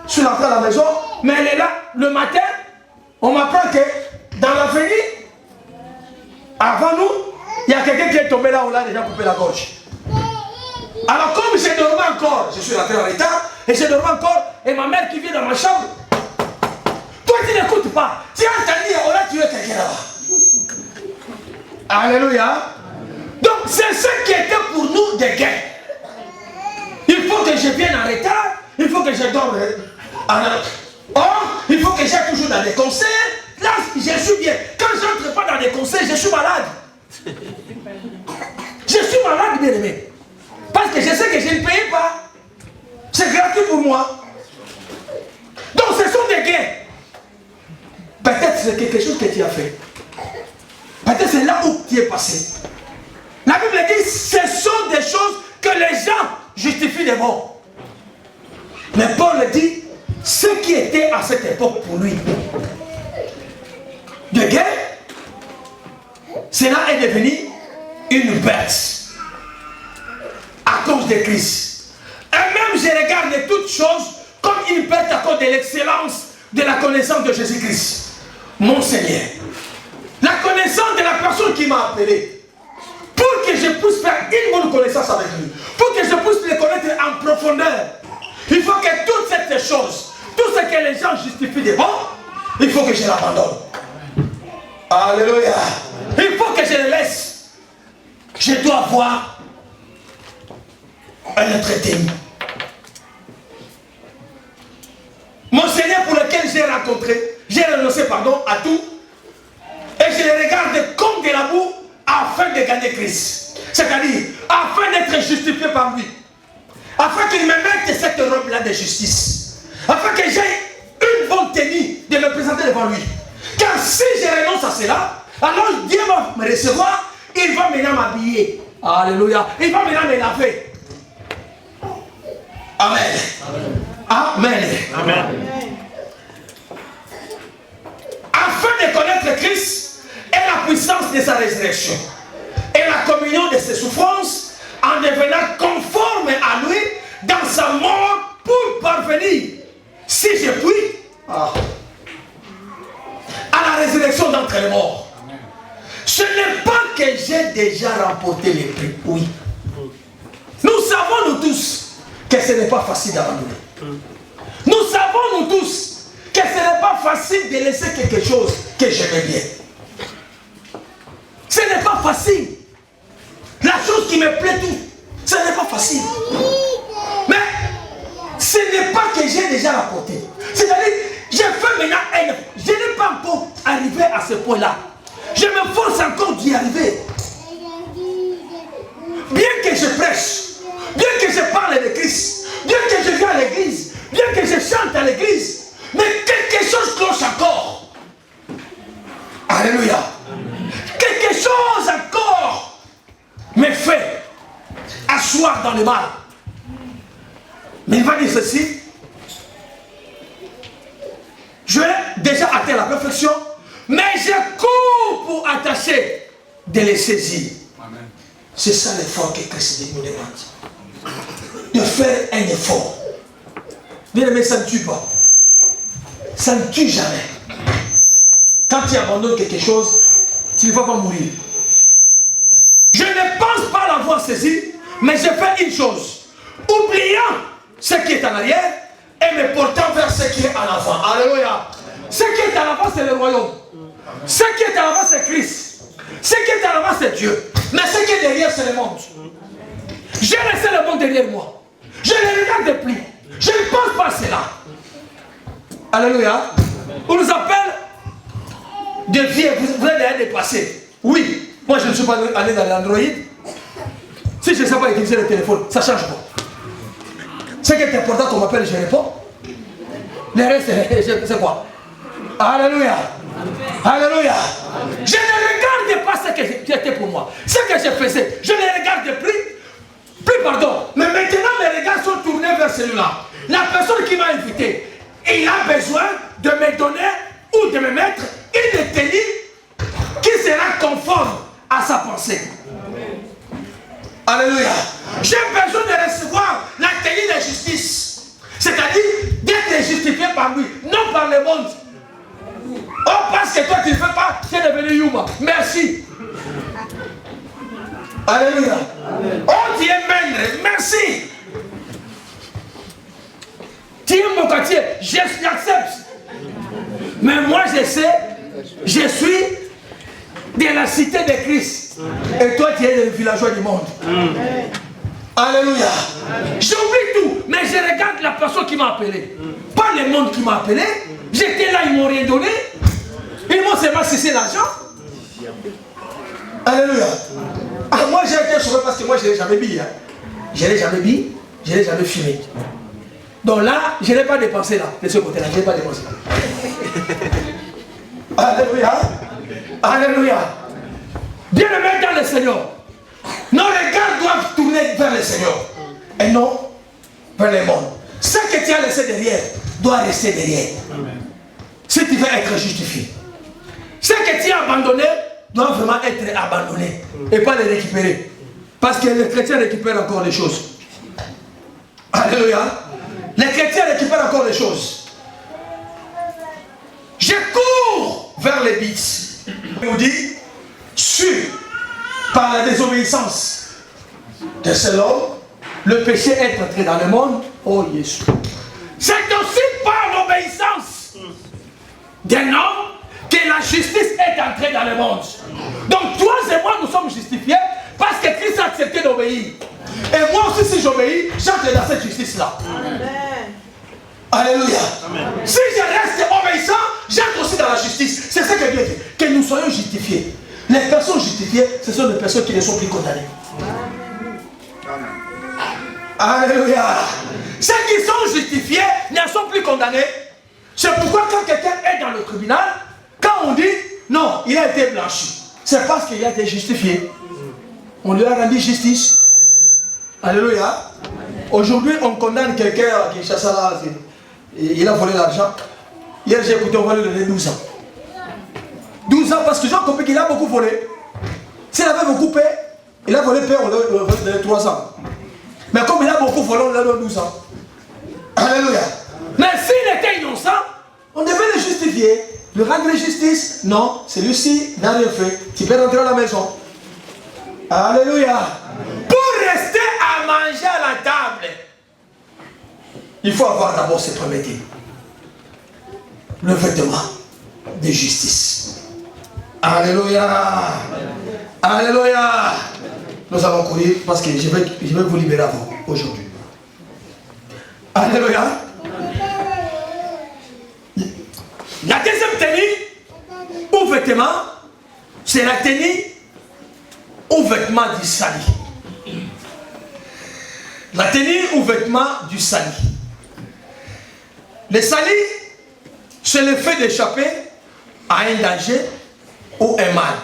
Speaker 3: Je suis rentré à la maison, mais elle est là. Le matin, on m'apprend que dans l'avenue, avant nous, il y a quelqu'un qui est tombé là, on l'a déjà coupé la gorge. Alors comme j'ai dormi encore, je suis rentré en retard, et j'ai dormi encore, et ma mère qui vient dans ma chambre, toi tu n'écoutes pas, tu as entendu, on a tué quelqu'un là-bas. Alléluia. Donc c'est ce qui était pour nous des gains. Il faut que je vienne en retard, il faut que je dorme en retard. Or, il faut que j'aille toujours dans des concerts. Là, je suis bien. Quand je n'entre pas dans des concerts, je suis malade. Je suis malade, bien aimé. Parce que je sais que je ne paye pas. C'est gratuit pour moi. Donc, ce sont des gains. Peut-être c'est quelque chose que tu as fait. Peut-être c'est là où tu es passé. La Bible dit, ce sont des choses que les gens justifient devant. Mais Paul dit, ce qui était à cette époque pour lui de gain, cela est devenu une perte à cause de Christ. Et même je regarde toutes choses comme une perte à cause de l'excellence de la connaissance de Jésus-Christ, mon Seigneur. La connaissance de la personne qui m'a appelé, pour que je puisse faire une bonne connaissance avec lui, pour que je puisse le connaître en profondeur. Il faut que toutes ces choses, tout ce que les gens justifient devant, il faut que je l'abandonne. Alléluia. Il faut que je le laisse. Je dois avoir un entretien. Mon Seigneur pour lequel j'ai rencontré, j'ai renoncé pardon à tout et je les regarde comme de la boue afin de gagner Christ. C'est-à-dire, afin d'être justifié par lui. Afin qu'il me mette cette robe-là de justice. Afin que j'ai une bonne tenue de me présenter devant lui. Car si je renonce à cela, alors Dieu va me recevoir, il va maintenant m'habiller. Alléluia. Il va maintenant me laver. Amen. Amen.
Speaker 1: Amen.
Speaker 3: Afin de connaître Christ et la puissance de sa résurrection et la communion de ses souffrances en devenant conforme à lui dans sa mort pour parvenir, si je puis, à la résurrection d'entre les morts. Ce n'est pas que j'ai déjà remporté les prix, oui. Nous savons nous tous que ce n'est pas facile d'abandonner. Nous savons nous tous que ce n'est pas facile de laisser quelque chose que j'aimais bien. Ce n'est pas facile. La chose qui me plaît tout, ce n'est pas facile. Mais ce n'est pas que j'ai déjà rapporté. C'est-à-dire, j'ai fait maintenant un. Je n'ai pas encore arrivé à ce point-là. Je me force encore d'y arriver. Bien que je prêche, bien que je parle de Christ, bien que je viens à l'église, bien que je chante à l'église, mais quelque chose cloche encore. Alléluia. Quelque chose encore me fait asseoir dans le mal. Mais il va dire ceci. Je l'ai déjà atteint la perfection, mais je cours pour attacher de les saisir. C'est ça l'effort que Christ nous demande. De faire un effort. Bien aimé, ça ne tue pas. Ça ne tue jamais. Quand tu abandonnes quelque chose, tu ne vas pas mourir. Je ne pense pas l'avoir saisi, mais je fais une chose. Oubliant ce qui est en arrière et me portant vers ce qui est en avant. Alléluia. Ce qui est en avant, c'est le royaume. Ce qui est en avant, c'est Christ. Ce qui est en avant, c'est Dieu. Mais ce qui est derrière, c'est le monde. J'ai laissé le monde derrière moi. Je ne le regarde plus. Je ne pense pas à cela. Alléluia. On nous appelle de vieux. Vous allez dépasser. Oui. Moi, je ne suis pas allé dans l'Android. Si je ne sais pas utiliser le téléphone, ça ne change pas. Ce qui est important qu'on m'appelle, je réponds. Le reste, c'est quoi? Alléluia. Alléluia. Je ne regarde pas ce que c'était pour moi. Ce que je faisais, je ne regarde plus pardon. Mais maintenant, mes regards sont tournés vers celui-là. La personne qui m'a invité, il a besoin de me donner ou de me mettre une tenue qui sera conforme à sa pensée. Alléluia. J'ai besoin de recevoir la tenue de justice. C'est-à-dire d'être justifié par lui, non par le monde. Oh, parce que toi tu ne fais pas, tu es devenu Yuma. Merci. Alléluia. Oh, tu es maigre. Merci. Tu es mon quartier. J'accepte. Mais moi je sais, je suis de la cité de Christ. Et toi tu es le villageois du monde. Alléluia. J'oublie tout, mais je regarde la personne qui m'a appelé. Pas le monde qui m'a appelé. J'étais là, ils m'ont rien donné. Ils m'ont seulement cessé l'argent. Alléluia. Ah, moi j'ai été sauvé parce que moi je ne l'ai jamais bu. Hein. Je ne l'ai jamais bu, je ne l'ai jamais fumé. Donc là, je n'ai pas dépensé là, de ce côté-là, je n'ai pas dépensé. Alléluia. Alléluia. Bien aimé dans le Seigneur. Nos regards doivent tourner vers le Seigneur et non vers le monde. Ce que tu as laissé derrière doit rester derrière. Amen. Si tu veux être justifié. Ce que tu as abandonné doit vraiment être abandonné et pas les récupérer. Parce que les chrétiens récupèrent encore les choses. Alléluia. Les chrétiens récupèrent encore les choses. Je cours vers les bits. Il nous dit, sûr, par la désobéissance de cet homme, le péché est entré dans le monde. Oh Jésus. C'est aussi par l'obéissance d'un homme que la justice est entrée dans le monde. Donc toi et moi, nous sommes justifiés parce que Christ a accepté d'obéir. Et moi aussi, si j'obéis, j'entre dans cette justice-là. Alléluia. Amen. Si je reste obéissant, j'entre aussi dans la justice. C'est ce que Dieu dit. Que nous soyons justifiés. Les personnes justifiées, ce sont les personnes qui ne sont plus condamnées. Alléluia. Ceux qui sont justifiés ne sont plus condamnés. C'est pourquoi quand quelqu'un est dans le tribunal, quand on dit non, il a été blanchi, c'est parce qu'il a été justifié. On lui a rendu justice. Alléluia. Aujourd'hui, on condamne quelqu'un qui chasse là, il a volé l'argent. Hier, j'ai écouté, on va lui donner 12 ans. 12 ans parce que j'ai compris qu'il a beaucoup volé. S'il avait beaucoup payé, il a volé payé, on lui a donné 3 ans. Mais comme il a beaucoup volé, on lui a donné 12 ans. Alléluia. Mais s'il était innocent, on devait le justifier. Le rendre justice, non, celui-ci n'a rien fait. Tu peux rentrer à la maison. Alléluia. Pour rester à manger à la table, il faut avoir d'abord ce premier thème. Le vêtement de justice. Alléluia. Alléluia. Nous allons courir parce que je vais vous libérer avant aujourd'hui. Alléluia. La deuxième tenue ou vêtement, c'est la tenue ou vêtement du salut. La tenue ou vêtement du salut. Le salut, c'est le fait d'échapper à un danger ou un mal.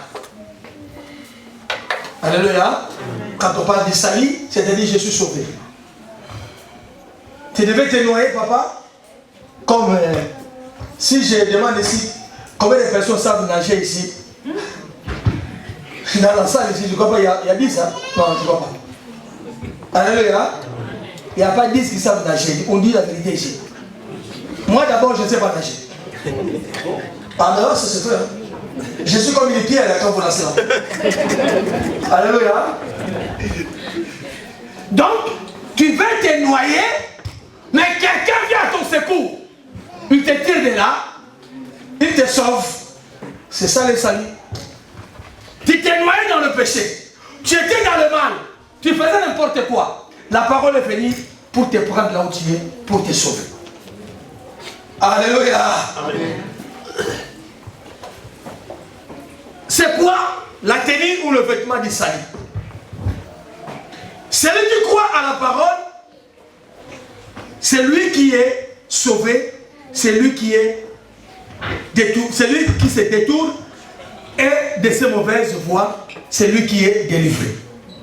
Speaker 3: Alléluia. Quand on parle du salut, c'est-à-dire je suis sauvé. Tu devais te noyer, papa, comme si je demande ici, combien de personnes savent nager ici? Dans la salle ici, je ne crois pas, il y a 10, hein? Non, je ne crois pas. Alléluia. Il n'y a pas 10 qui savent nager. On dit la vérité ici. Moi d'abord, je ne sais pas nager. Ah non, c'est vrai. Je suis comme une pierre quand vous lancez là. Alléluia. Donc, tu veux te noyer, mais quelqu'un vient à ton secours. Il te tire de là, il te sauve. C'est ça le salut. Tu t'es noyé dans le péché. Tu étais dans le mal. Tu faisais n'importe quoi. La parole est venue pour te prendre là où tu es, pour te sauver. Alléluia. Amen. C'est quoi la tenue ou le vêtement du salut? Celui qui croit à la parole, c'est lui qui est sauvé, c'est lui qui est détourné, c'est lui qui se détourne et de ses mauvaises voies, c'est lui qui est délivré.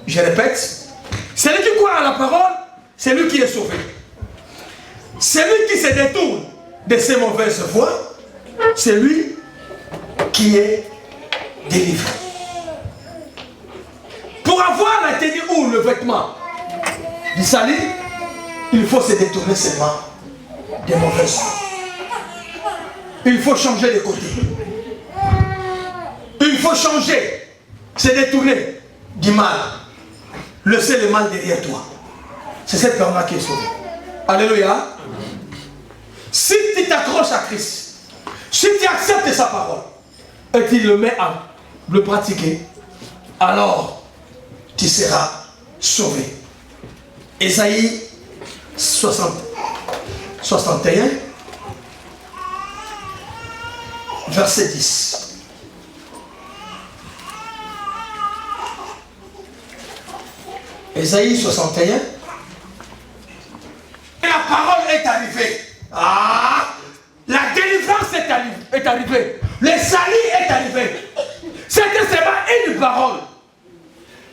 Speaker 3: Je répète, celui qui croit à la parole, c'est lui qui est sauvé. Celui qui se détourne de ses mauvaises voies, c'est lui qui est délivré. Pour avoir la tenue ou le vêtement du salut, il faut se détourner seulement des mauvaises voies. Il faut changer de côté. Il faut changer, se détourner du mal. Laisser le mal derrière toi. C'est cette personne qui est sauvée. Alléluia. Si tu t'accroches à Christ, si tu acceptes sa parole et tu le mets à le pratiquer, alors tu seras sauvé. Ésaïe 61, verset 10. Ésaïe 61. La parole est arrivée. Ah, la délivrance est arrivée. Le salut est arrivé. C'était seulement une parole.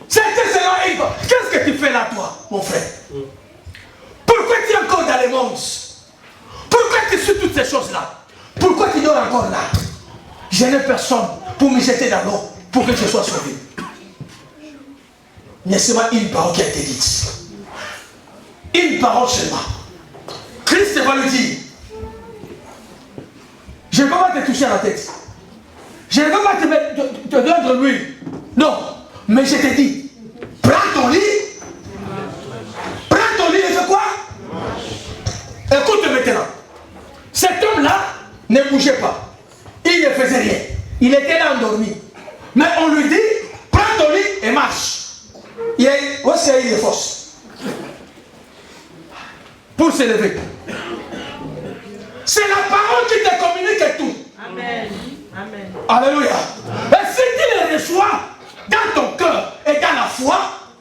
Speaker 3: C'était seulement une parole. Qu'est-ce que tu fais là, toi, mon frère? Pourquoi tu es encore dans les mondes? Pourquoi tu suis toutes ces choses-là? Pourquoi tu dors encore là? Je n'ai personne pour me jeter dans l'eau pour que je sois sauvé. Il y a seulement une parole qui a été dite. Une parole seulement. Christ va lui dire, je ne peux pas te toucher à la tête. Je ne peux pas te donner l'huile. Non. Mais je te dis, prends ton lit. Prends ton lit et fais quoi? Écoute maintenant. Cet homme-là ne bougeait pas. Il ne faisait rien. Il était là endormi. Mais on lui dit, prends ton lit et marche. Où est-ce qu'il y a eu des forces pour se lever? C'est la parole qui te communique tout.
Speaker 4: Amen. Amen.
Speaker 3: Alléluia. Et si tu le reçois dans ton cœur et dans la foi,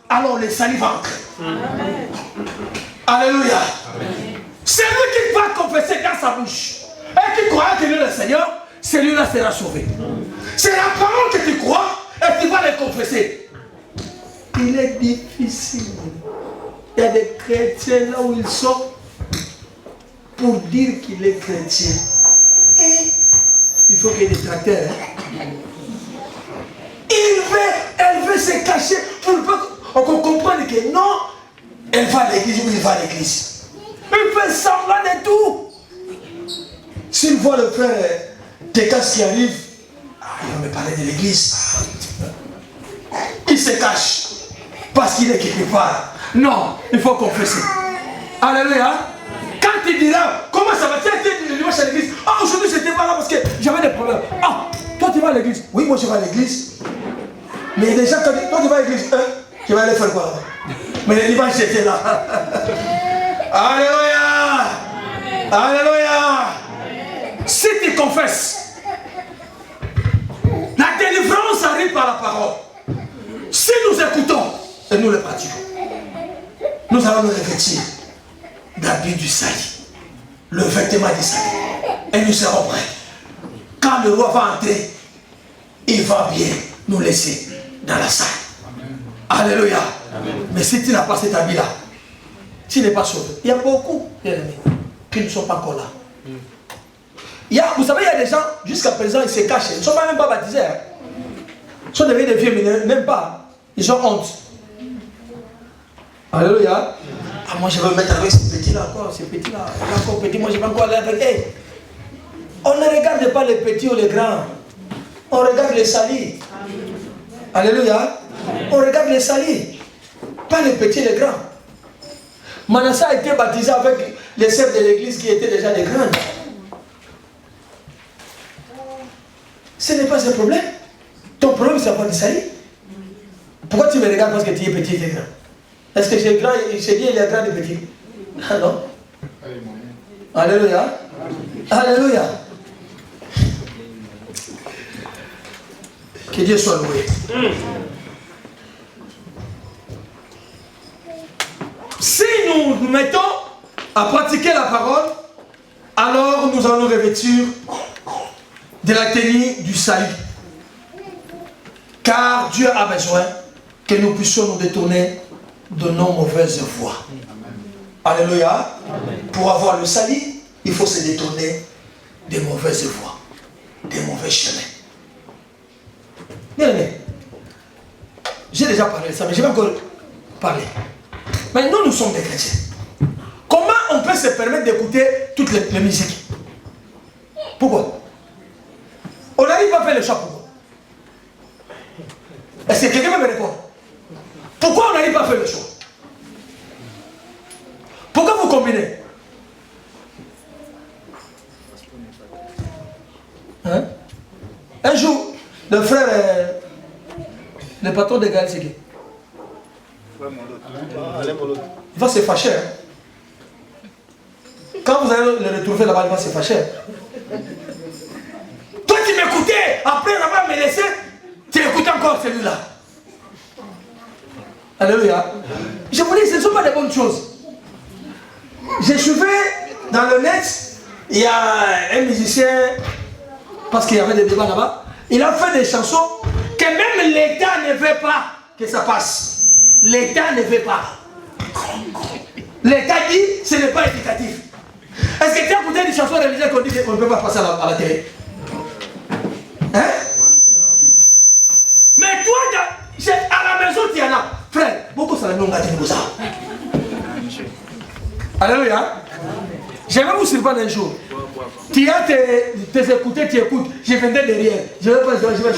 Speaker 3: alors le salut va entrer.
Speaker 4: Amen.
Speaker 3: Alléluia. Celui qui va confesser dans sa bouche et qui croit que Dieu est le Seigneur, celui-là sera sauvé. C'est la parole que tu crois et tu vas le confesser. Il est difficile. Il y a des chrétiens là où ils sont pour dire qu'il est chrétien. Et il faut qu'il y ait des tracteurs. Elle veut se cacher pour qu'on comprenne que non, elle va à l'église ou il va à l'église. Il fait semblant de tout. S'il voit le frère Tékas qui arrive, il va me parler de l'église. Il se cache parce qu'il est quelque part. Non, il faut confesser. Alléluia. Quand tu diras, comment ça va, tu es dimanche à l'église. Ah, aujourd'hui je n'étais pas là parce que j'avais des problèmes. Ah, toi tu vas à l'église. Oui, moi je vais à l'église. Mais déjà, quand toi tu vas à l'église, je vais aller faire quoi là? Mais le dimanche j'étais là. Alléluia. Alléluia. Si tu confesses, la délivrance arrive par la parole. Si nous écoutons et nous le pratiquons, nous allons nous revêtir d'habits du salut, le vêtement du salut, et nous serons prêts. Quand le roi va entrer, il va bien nous laisser dans la salle. Alléluia. Amen. Mais si tu n'as pas cet habit-là, tu n'es pas sauvé. Il y a beaucoup, bien aimés, qui ne sont pas encore là. Vous savez, il y a des gens, jusqu'à présent, ils se cachent. Ils ne sont même pas baptisés. Hein. Ils sont devenus des vieux, mais n'aiment pas. Ils ont honte. Alléluia. Ah, moi, je vais me mettre avec ces petits-là encore. Ces petits-là. Encore petits, moi, je vais encore aller avec eux. On ne regarde pas les petits ou les grands. On regarde les salis. Alléluia. On regarde les salis. Pas les petits et les grands. Manasseh a été baptisé avec les chefs de l'église qui étaient déjà des grands. Ce n'est pas un problème. Ton problème, c'est pas du salut. Pourquoi tu me regardes parce que tu es petit et grand? Est-ce que j'ai grand, j'ai dit il est grand et petit? Ah non. Alléluia. Alléluia. Que Dieu soit loué. Si nous nous mettons à pratiquer la parole, alors nous allons revêtir de la tenue du salut. Car Dieu a besoin que nous puissions nous détourner de nos mauvaises voies. Alléluia. Pour avoir le salut, il faut se détourner des mauvaises voies, des mauvais chemins. Bien aimé, j'ai déjà parlé de ça, mais je vais encore parler. Mais nous sommes des chrétiens. Comment on peut se permettre d'écouter toutes les musiques? Pourquoi? On n'arrive pas à faire le chant, pourquoi? Est-ce que quelqu'un peut me répondre? Pourquoi on n'arrive pas à faire le chant? Pourquoi vous combinez? Hein? Un jour, le frère, le patron de Gaël, c'est qui? Il va se fâcher. Hein? Quand vous allez le retrouver là-bas, il va se fâcher. Toi tu m'écoutais, après là-bas me laisser, tu écoutes encore celui-là. Alléluia. Je vous dis, ce ne sont pas des bonnes choses. J'ai suivi dans le net, il y a un musicien, parce qu'il y avait des débats là-bas, il a fait des chansons que même l'État ne veut pas que ça passe. L'État ne veut pas. L'État dit ce n'est pas éducatif. Est-ce que tu as écouté des chansons religieuses qu'on dit qu'on ne peut pas passer à la télé? Hein? Mais toi, à la maison, tu en as. Frère, beaucoup ça l'a dit comme ça. Alléluia. Je vais vous surprendre un jour. Tu as tes écouteurs, tu écoutes. Je vendais derrière. Je ne vais pas écouter moi.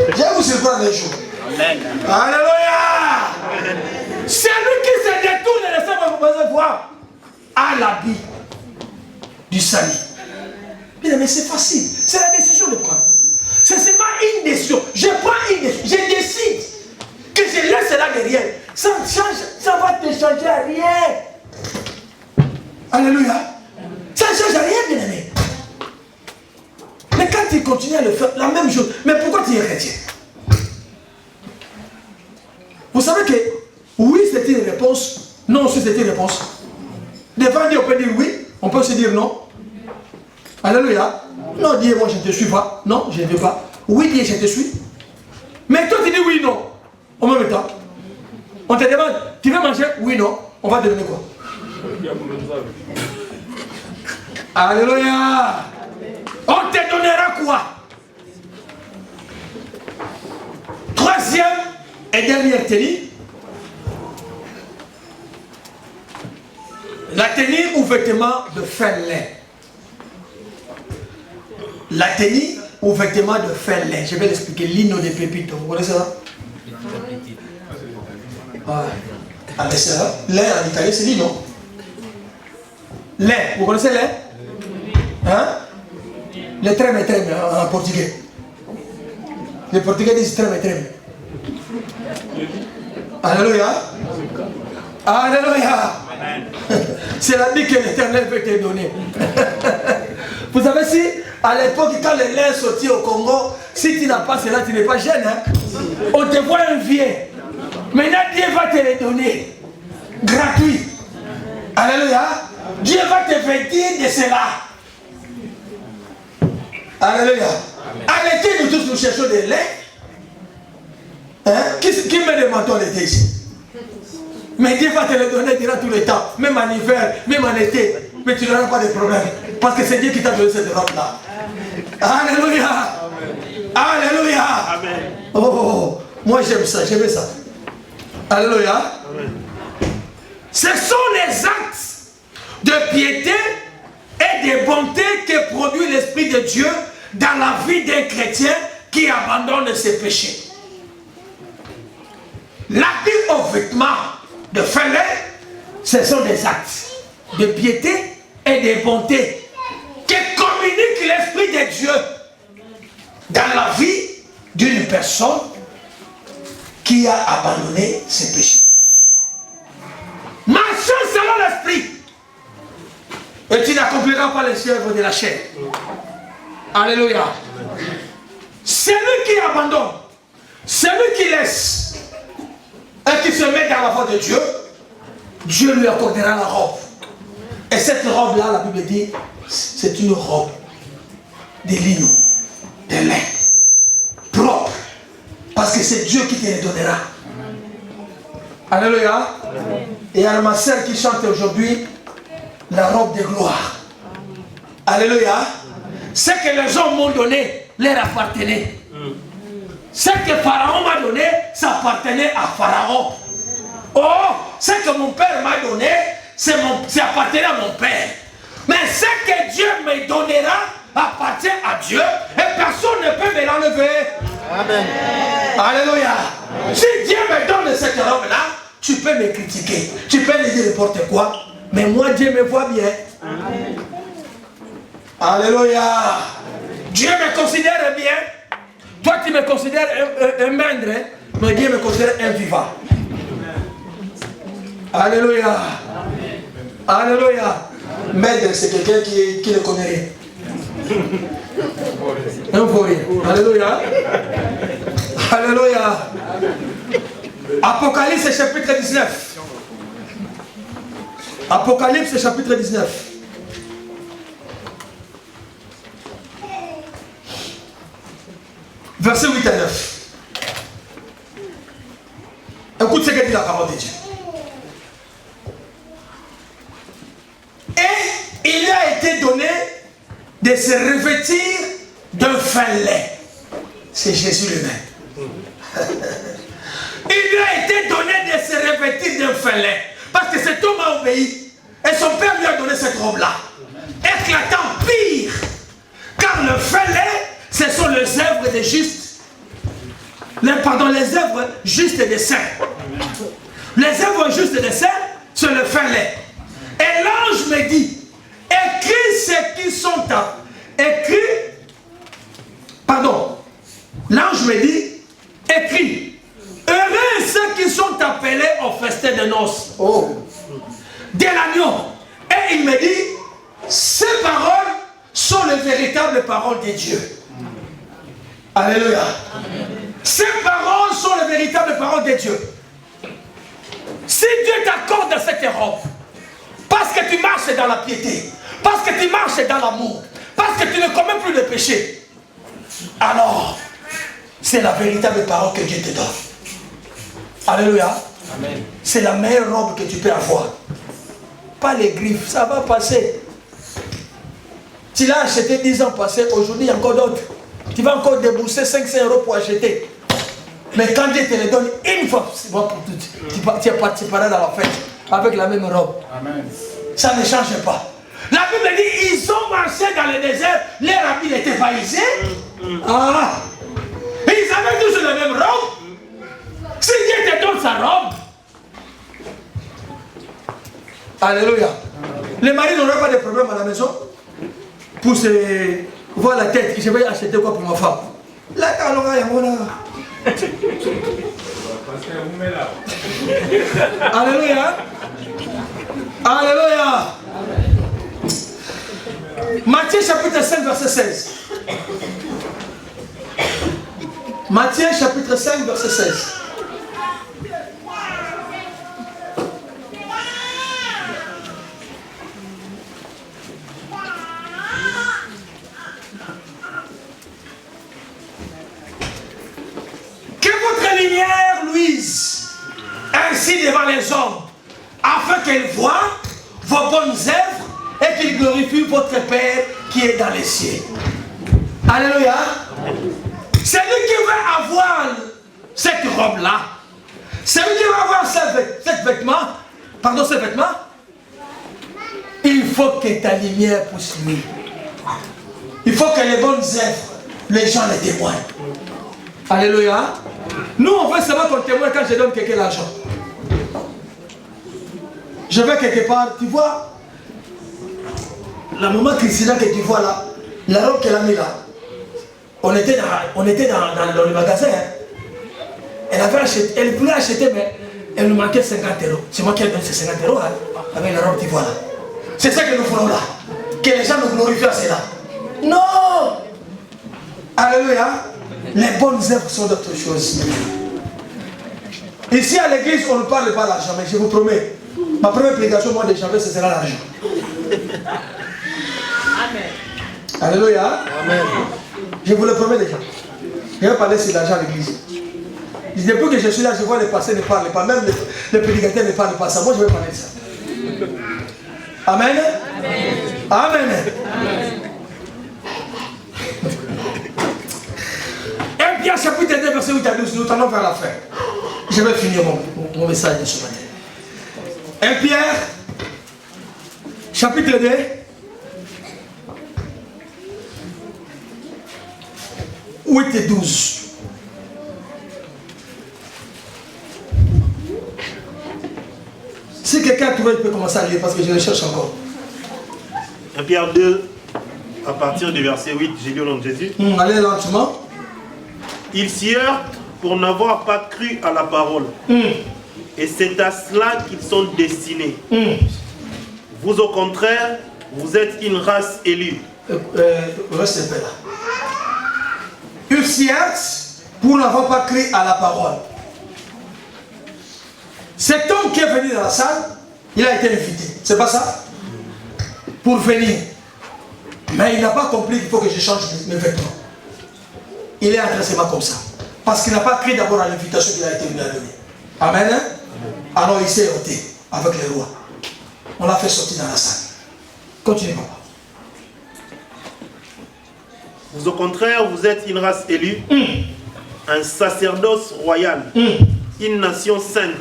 Speaker 3: Je vais vous surprendre un jour. Amen. Alléluia. Celui qui se détourne de sa mauvaise voie a l'habit du salut. Mais c'est facile. C'est la décision de prendre. C'est seulement une décision. Je prends une décision. Je décide que je laisse cela derrière. Ça ne change, ça va te changer à rien. Alléluia. Ça ne change rien, bien aimé. Mais quand tu continues à le faire, la même chose, mais pourquoi tu es chrétien? Vous savez que oui, c'est une réponse, non aussi c'est une réponse. Des fois, on peut dire oui, on peut se dire non. Alléluia. Non, dis moi je ne te suis pas. Non, je ne veux pas. Oui, dis je te suis. Mais toi tu dis oui, non. En même temps. On te demande, tu veux manger? Oui, non. On va te donner quoi? Alléluia. On te donnera quoi? Troisième et dernière tenue. La tenue ou vêtement de fin lin. La tenue ou vêtement de fin lin. Je vais l'expliquer. Lino de pépito. Vous connaissez ça? Ah mais c'est ça. Lin en italien c'est lino. Lin. Vous connaissez lin? Hein? Les treme en portugais. Les portugais disent treme. Alléluia. Alléluia. C'est la vie que l'Éternel peut te donner. Vous savez, si à l'époque, quand les lains sortaient au Congo, si tu n'as pas cela, tu n'es pas jeune. Hein? On te voit un vieux. Maintenant, Dieu va te les donner. Gratuit. Alléluia. Dieu va te vêtir de cela. Alléluia. Arrêtez, nous tous, nous cherchons des lains. Hein? Qui met des manteaux l'été ici? Mais Dieu va te le donner durant tout le temps, même en hiver, même en été. Mais tu n'auras pas de problème. Parce que c'est Dieu qui t'a donné cette robe-là. Alléluia. Amen. Alléluia. Amen. Oh, moi j'aime ça, j'aime ça. Alléluia. Amen. Ce sont les actes de piété et de bonté que produit l'Esprit de Dieu dans la vie d'un chrétien qui abandonne ses péchés. L'habit aux vêtements de fin lin, ce sont des actes de piété et de bonté qui communiquent l'Esprit de Dieu dans la vie d'une personne qui a abandonné ses péchés. Marche selon l'Esprit et tu n'accompliras pas les œuvres de la chair. Alléluia. Celui qui abandonne, celui qui laisse et qui se met dans la voie de Dieu, Dieu lui accordera la robe. Et cette robe-là, la Bible dit, c'est une robe de lino, de lin, propre. Parce que c'est Dieu qui te le donnera. Alléluia. Et à ma sœur qui chante aujourd'hui, la robe de gloire. Alléluia. Ce que les hommes m'ont donné leur appartenait. Ce que Pharaon m'a donné, ça appartenait à Pharaon. Oh, ce que mon père m'a donné, ça appartenait à mon père. Mais ce que Dieu me donnera appartient à Dieu et personne ne peut me l'enlever. Amen. Alléluia. Si Dieu me donne cette robe-là, tu peux me critiquer, tu peux me dire n'importe quoi, mais moi Dieu me voit bien. Amen. Alléluia. Dieu me considère bien. Toi tu me considères un maître, mais Dieu me considère un vivant. Alléluia. Alléluia. Maître, c'est quelqu'un qui ne connaît rien. Un vaurien. Alléluia. Alléluia. Apocalypse chapitre 19. Apocalypse chapitre 19. Verset 8 à 9. Écoute ce que dit la parole de Dieu. Et il a été donné de se revêtir d'un fin lait. C'est Jésus lui-même. Il lui a été donné de se revêtir d'un fin lait. Parce que cet homme a obéi. Et son père lui a donné cette robe-là. Éclatant pire. Car le fin lait, ce sont les œuvres des justes. Les œuvres justes des saints. Les œuvres justes des saints, c'est le fin lait. Et l'ange me dit, écris ceux qui sont l'ange me dit, écris, heureux ceux qui sont appelés au festin de noces. Oh. De l'agneau. Et il me dit, ceux véritables paroles de Dieu. Alléluia. Ces paroles sont les véritables paroles de Dieu. Si Dieu t'accorde cette robe, parce que tu marches dans la piété, parce que tu marches dans l'amour, parce que tu ne commets plus de péché, alors c'est la véritable parole que Dieu te donne. Alléluia. C'est la meilleure robe que tu peux avoir. Pas les griffes, ça va passer. Tu l'as acheté 10 ans passés, aujourd'hui il y a encore d'autres. Tu vas encore débourser 500 € pour acheter. Mais quand Dieu te les donne une fois, c'est bon pour tout. Tu participeras dans la fête avec la même robe. Amen. Ça ne change pas. La Bible dit, ils ont marché dans le désert, leur habit n'était pas usé. Ah. Et ils avaient tous la même robe. Si Dieu te donne sa robe, alléluia. Les maris n'auront pas de problème à la maison pour se voir la tête. Je vais acheter quoi pour ma femme. Là, alors, il y a mon alléluia. Alléluia. Matthieu chapitre 5 verset 16. Matthieu chapitre 5 verset 16. Que votre lumière luise ainsi devant les hommes, afin qu'ils voient vos bonnes œuvres et qu'ils glorifient votre Père qui est dans les cieux. Alléluia. Celui qui veut avoir cette robe-là, celui qui veut avoir ce vêtement, il faut que ta lumière puisse luire. Il faut que les bonnes œuvres, les gens les témoignent. Alléluia. Nous, on veut seulement qu'on témoigne quand je donne quelqu'un l'argent. Je vais quelque part, tu vois, la maman Christina que tu vois là, la robe qu'elle a mis là, on était dans le magasin. Hein. Elle voulait acheter, mais elle nous manquait 50 €. C'est moi qui ai donné ces 50 € hein, avec la robe que tu vois là. C'est ça que nous voulons là. Que les gens nous glorifient à cela. Non! Alléluia. Les bonnes œuvres sont d'autres choses. Ici à l'église, on ne parle pas d'argent, mais je vous promets, ma première prédication, moi, de janvier, ce sera l'argent.
Speaker 4: Amen.
Speaker 3: Alléluia. Amen. Je vous le promets déjà. Je vais parler sur l'argent à l'église. Depuis que je suis là, je vois les pasteurs ne parlent pas, même les prédicateurs ne parlent pas ça. Moi, je vais parler de ça. Amen. Amen. Amen. Amen. 1 Pierre chapitre 2 verset 8 à 12, nous tendons vers la fin. Je vais finir mon message de ce matin. 1 Pierre chapitre 2 8 et 12. Si quelqu'un a trouvé, il peut commencer à lire parce que je le cherche encore.
Speaker 1: 1 Pierre 2, à partir du verset 8, j'ai lu au nom de Jésus.
Speaker 3: Allez lentement.
Speaker 1: Ils s'y heurtent pour n'avoir pas cru à la parole. Et c'est à cela qu'ils sont destinés. Vous, au contraire, vous êtes une race élue.
Speaker 3: Reste un peu là. Ils s'y heurtent pour n'avoir pas cru à la parole. Cet homme qui est venu dans la salle, il a été invité. C'est pas ça? Pour venir. Mais il n'a pas compris qu'il faut que je change mes vêtements. Il est entré seulement comme ça. Parce qu'il n'a pas cru d'abord à l'invitation qu'il a été venu à donner. Amen. Hein? Alors il s'est heurté avec les rois. On l'a fait sortir dans la salle. Continue, papa.
Speaker 1: Vous, au contraire, vous êtes une race élue, un sacerdoce royal, une nation sainte,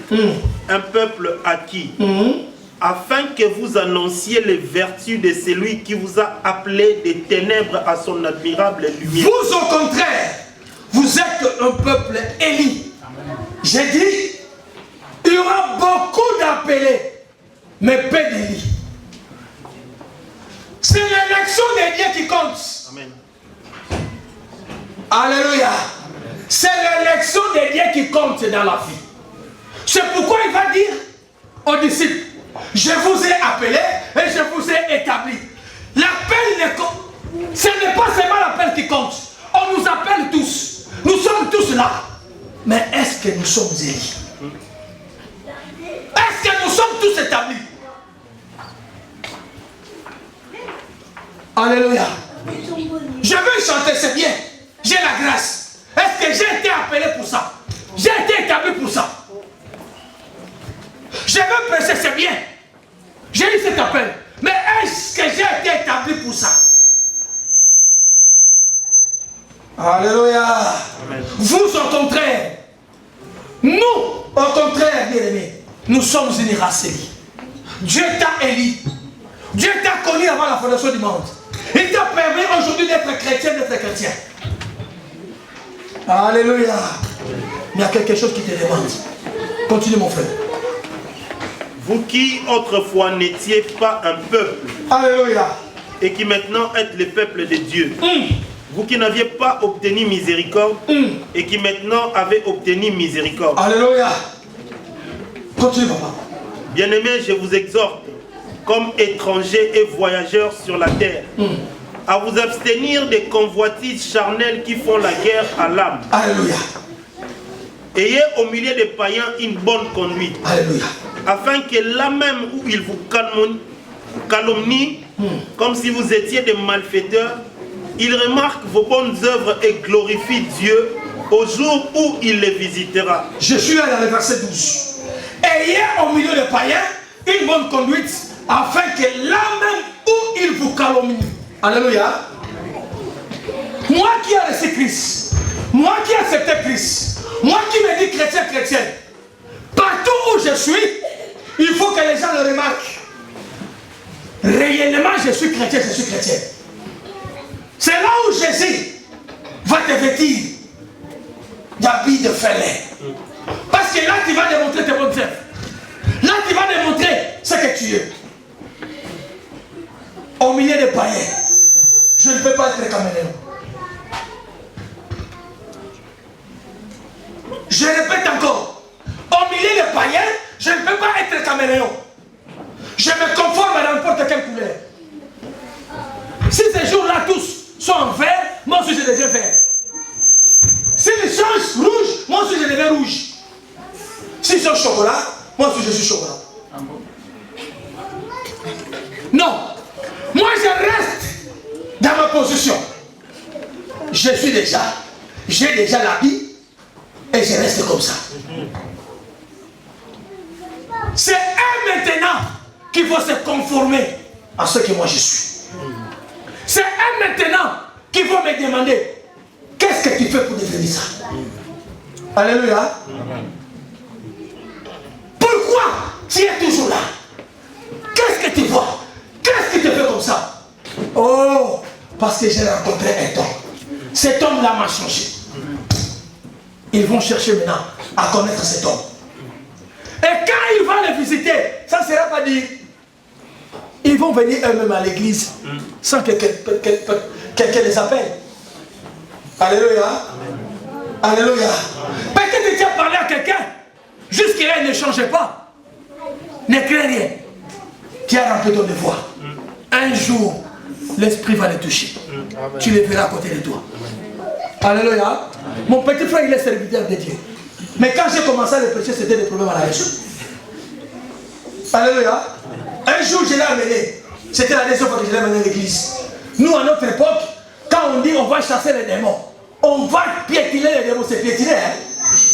Speaker 1: un peuple acquis, afin que vous annonciez les vertus de celui qui vous a appelé des ténèbres à son admirable lumière.
Speaker 3: Vous, au contraire, vous êtes un peuple élu. J'ai dit, il y aura beaucoup d'appelés, mais peu d'élus. C'est l'élection de Dieu qui compte.
Speaker 1: Amen.
Speaker 3: Alléluia. C'est l'élection de Dieu qui compte dans la vie. C'est pourquoi il va dire aux disciples, je vous ai appelé et je vous ai établi. L'appel, ce n'est pas est-ce que nous sommes élis? Est-ce que nous sommes tous établis? Alléluia. Je veux chanter, c'est bien. J'ai la grâce. Est-ce que j'ai été appelé pour ça? J'ai été établi pour ça. Je veux prêcher, c'est bien. J'ai eu cet appel. Mais est-ce que j'ai été établi pour ça? Alléluia.
Speaker 1: Amen.
Speaker 3: Vous, au contraire. Nous, au contraire, bien-aimés, nous sommes une race élie. Dieu t'a élu. Dieu t'a connu avant la fondation du monde. Il t'a permis aujourd'hui d'être chrétien, Alléluia. Mais il y a quelque chose qui te demande. Continue, mon frère.
Speaker 1: Vous qui autrefois n'étiez pas un peuple
Speaker 3: Alléluia.
Speaker 1: et qui maintenant êtes le peuple de Dieu. Vous qui n'aviez pas obtenu miséricorde et qui maintenant avez obtenu miséricorde.
Speaker 3: Alléluia. Continue, papa.
Speaker 1: Bien-aimés, je vous exhorte, comme étrangers et voyageurs sur la terre, à vous abstenir des convoitises charnelles qui font la guerre à l'âme.
Speaker 3: Alléluia.
Speaker 1: Ayez au milieu des païens une bonne conduite,
Speaker 3: Alléluia.
Speaker 1: afin que là même où ils vous calomnient, comme si vous étiez des malfaiteurs, ils remarquent vos bonnes œuvres et glorifient Dieu au jour où il les visitera.
Speaker 3: Je suis là dans le verset 12. Ayez au milieu des païens une bonne conduite, afin que là même où ils vous calomnient. Alléluia. Moi qui ai reçu Christ, moi qui ai accepté Christ, moi qui me dis chrétien, partout où je suis, il faut que les gens le remarquent. Réellement, je suis chrétien. C'est là où Jésus va te vêtir d'habits de fêlée. Parce que là, tu vas démontrer tes bonnes œuvres. Là, tu vas démontrer ce que tu es. Au milieu des païens, je ne peux pas être caméléon. Je répète encore, au milieu des païens, je ne peux pas être caméléon. Je me conforme à n'importe quelle couleur. Si ces jours-là tous sont en vert, moi aussi je deviens vert. S'ils changent rouge, moi aussi je deviens rouge. S'ils sont chocolat, moi aussi je suis chocolat. Non, moi je reste dans ma position. J'ai déjà l'habit et je reste comme ça. C'est eux maintenant qu'il faut se conformer à ce que moi je suis. C'est eux maintenant qui vont me demander qu'est-ce que tu fais pour devenir ça. Alléluia. Pourquoi tu es toujours là? Qu'est-ce que tu vois? Qu'est-ce qui te fait comme ça? Oh, parce que j'ai rencontré un homme. Cet homme-là m'a changé. Ils vont chercher maintenant à connaître cet homme. Et quand il va les visiter, ça ne sera pas dit. Ils vont venir eux-mêmes à l'église sans que quelqu'un les appelle. Alléluia. Alléluia. Peut-être que tu as parlé à quelqu'un. Jusqu'à il ne changeait pas. Ne crains rien. Tu as rempli ton devoir. Un jour, l'esprit va les toucher. Tu les verras à côté de toi. Alléluia. Mon petit frère, il est serviteur de Dieu. Mais quand j'ai commencé à le prêcher, c'était des problèmes à la maison. Alléluia. Un jour, je l'ai amené. C'était la deuxième fois que je l'ai amené à l'église. Nous, à notre époque, quand on dit on va chasser les démons, on va piétiner les démons, c'est piétiner. Hein?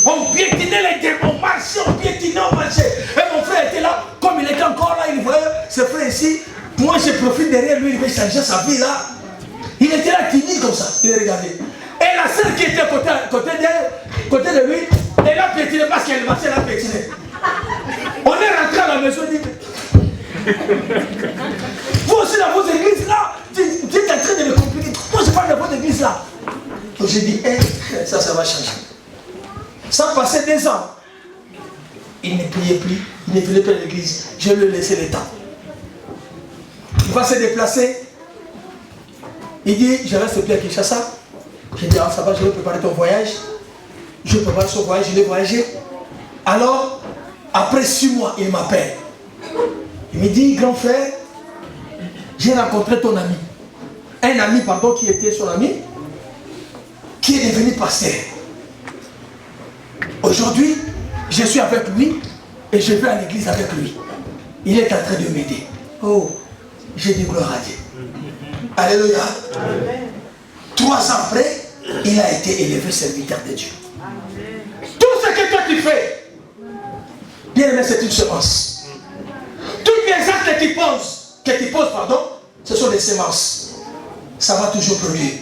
Speaker 3: On piétinait les démons, on marchait. Et mon frère était là, comme il était encore là, il voyait ce frère ici. Moi, je profite derrière lui, il veut changer sa vie là. Il était là timide comme ça, il regardait. Et la sœur qui était à côté de lui, elle a piétiné parce qu'elle marchait, elle a piétiné. On est rentré à la maison, on dit, vous aussi dans votre église là, tu es en train de me compliquer. Moi je parle de votre église là. Donc j'ai dit, ça va changer. Ça passait 2 ans. Il ne priait plus, il ne venait plus à l'église. Je lui ai laissé le temps. Il va se déplacer. Il dit, je reste plus à Kinshasa. J'ai dit, ah, ça va, je vais préparer ton voyage. Je prépare son voyage, je vais voyager. Alors, après 6 mois, il m'appelle. Il me dit, grand frère, j'ai rencontré ton ami. Un ami, pardon, qui était son ami, qui est devenu pasteur. Aujourd'hui, je suis avec lui et je vais à l'église avec lui. Il est en train de m'aider. Oh, j'ai dit gloire à Dieu. Alléluia. 3 ans après, il a été élevé serviteur de Dieu. Tout ce que toi tu fais, bien aimé, c'est une semence. Tous les actes que tu poses, ce sont des semences. Ça va toujours produire.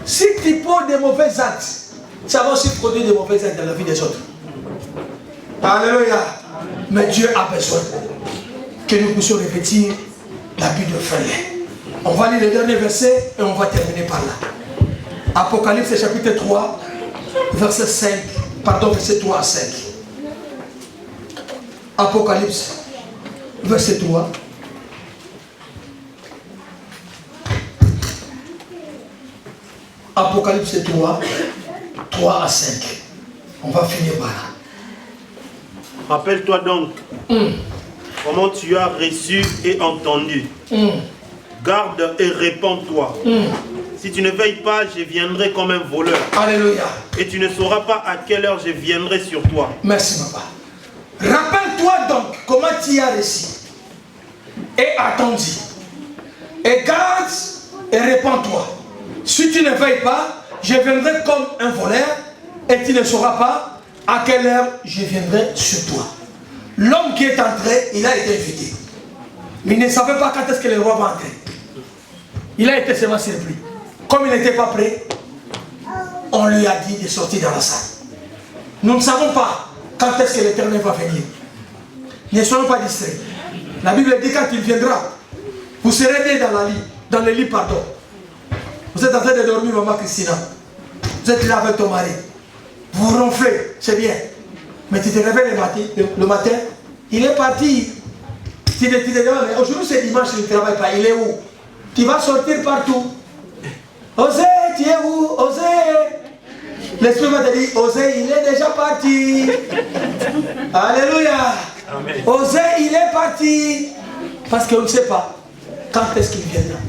Speaker 3: Si tu poses des mauvais actes, ça va aussi produire des mauvais actes dans la vie des autres. Alléluia. Mais Dieu a besoin que nous puissions revêtir l'habit de frêle. On va lire le dernier verset et on va terminer par là. Apocalypse chapitre 3, verset 3 à 5. Apocalypse, verset 3. Apocalypse 3 à 5. On va finir par là.
Speaker 1: Rappelle-toi donc comment tu as reçu et entendu. Garde et répands-toi. Si tu ne veilles pas, je viendrai comme un voleur.
Speaker 3: Alléluia.
Speaker 1: Et tu ne sauras pas à quelle heure je viendrai sur toi.
Speaker 3: Merci, papa. Rappelle-toi donc comment tu as reçu et attendu. Et garde et répands-toi. Si tu ne veilles pas, je viendrai comme un voleur et tu ne sauras pas à quelle heure je viendrai sur toi. L'homme qui est entré, il a été invité. Mais il ne savait pas quand est-ce que le roi va entrer. Il a été seulement surpris. Comme il n'était pas prêt, on lui a dit de sortir dans la salle. Nous ne savons pas quand est-ce que l'Éternel va venir. Ne soyons pas distraits. La Bible dit quand il viendra, vous serez né dans le lit, pardon. Vous êtes en train de dormir, maman Christina. Vous êtes là avec ton mari. Vous ronflez, c'est bien. Mais tu te réveilles le matin, il est parti. Tu te demandes, mais aujourd'hui c'est dimanche, il ne travaille pas, il est où? Tu vas sortir partout. Osée, tu es où? Osée. L'esprit va te dire, Osée, il est déjà parti. Alléluia. Amen. Osée, il est parti. Parce qu'on ne sait pas quand est-ce qu'il viendra.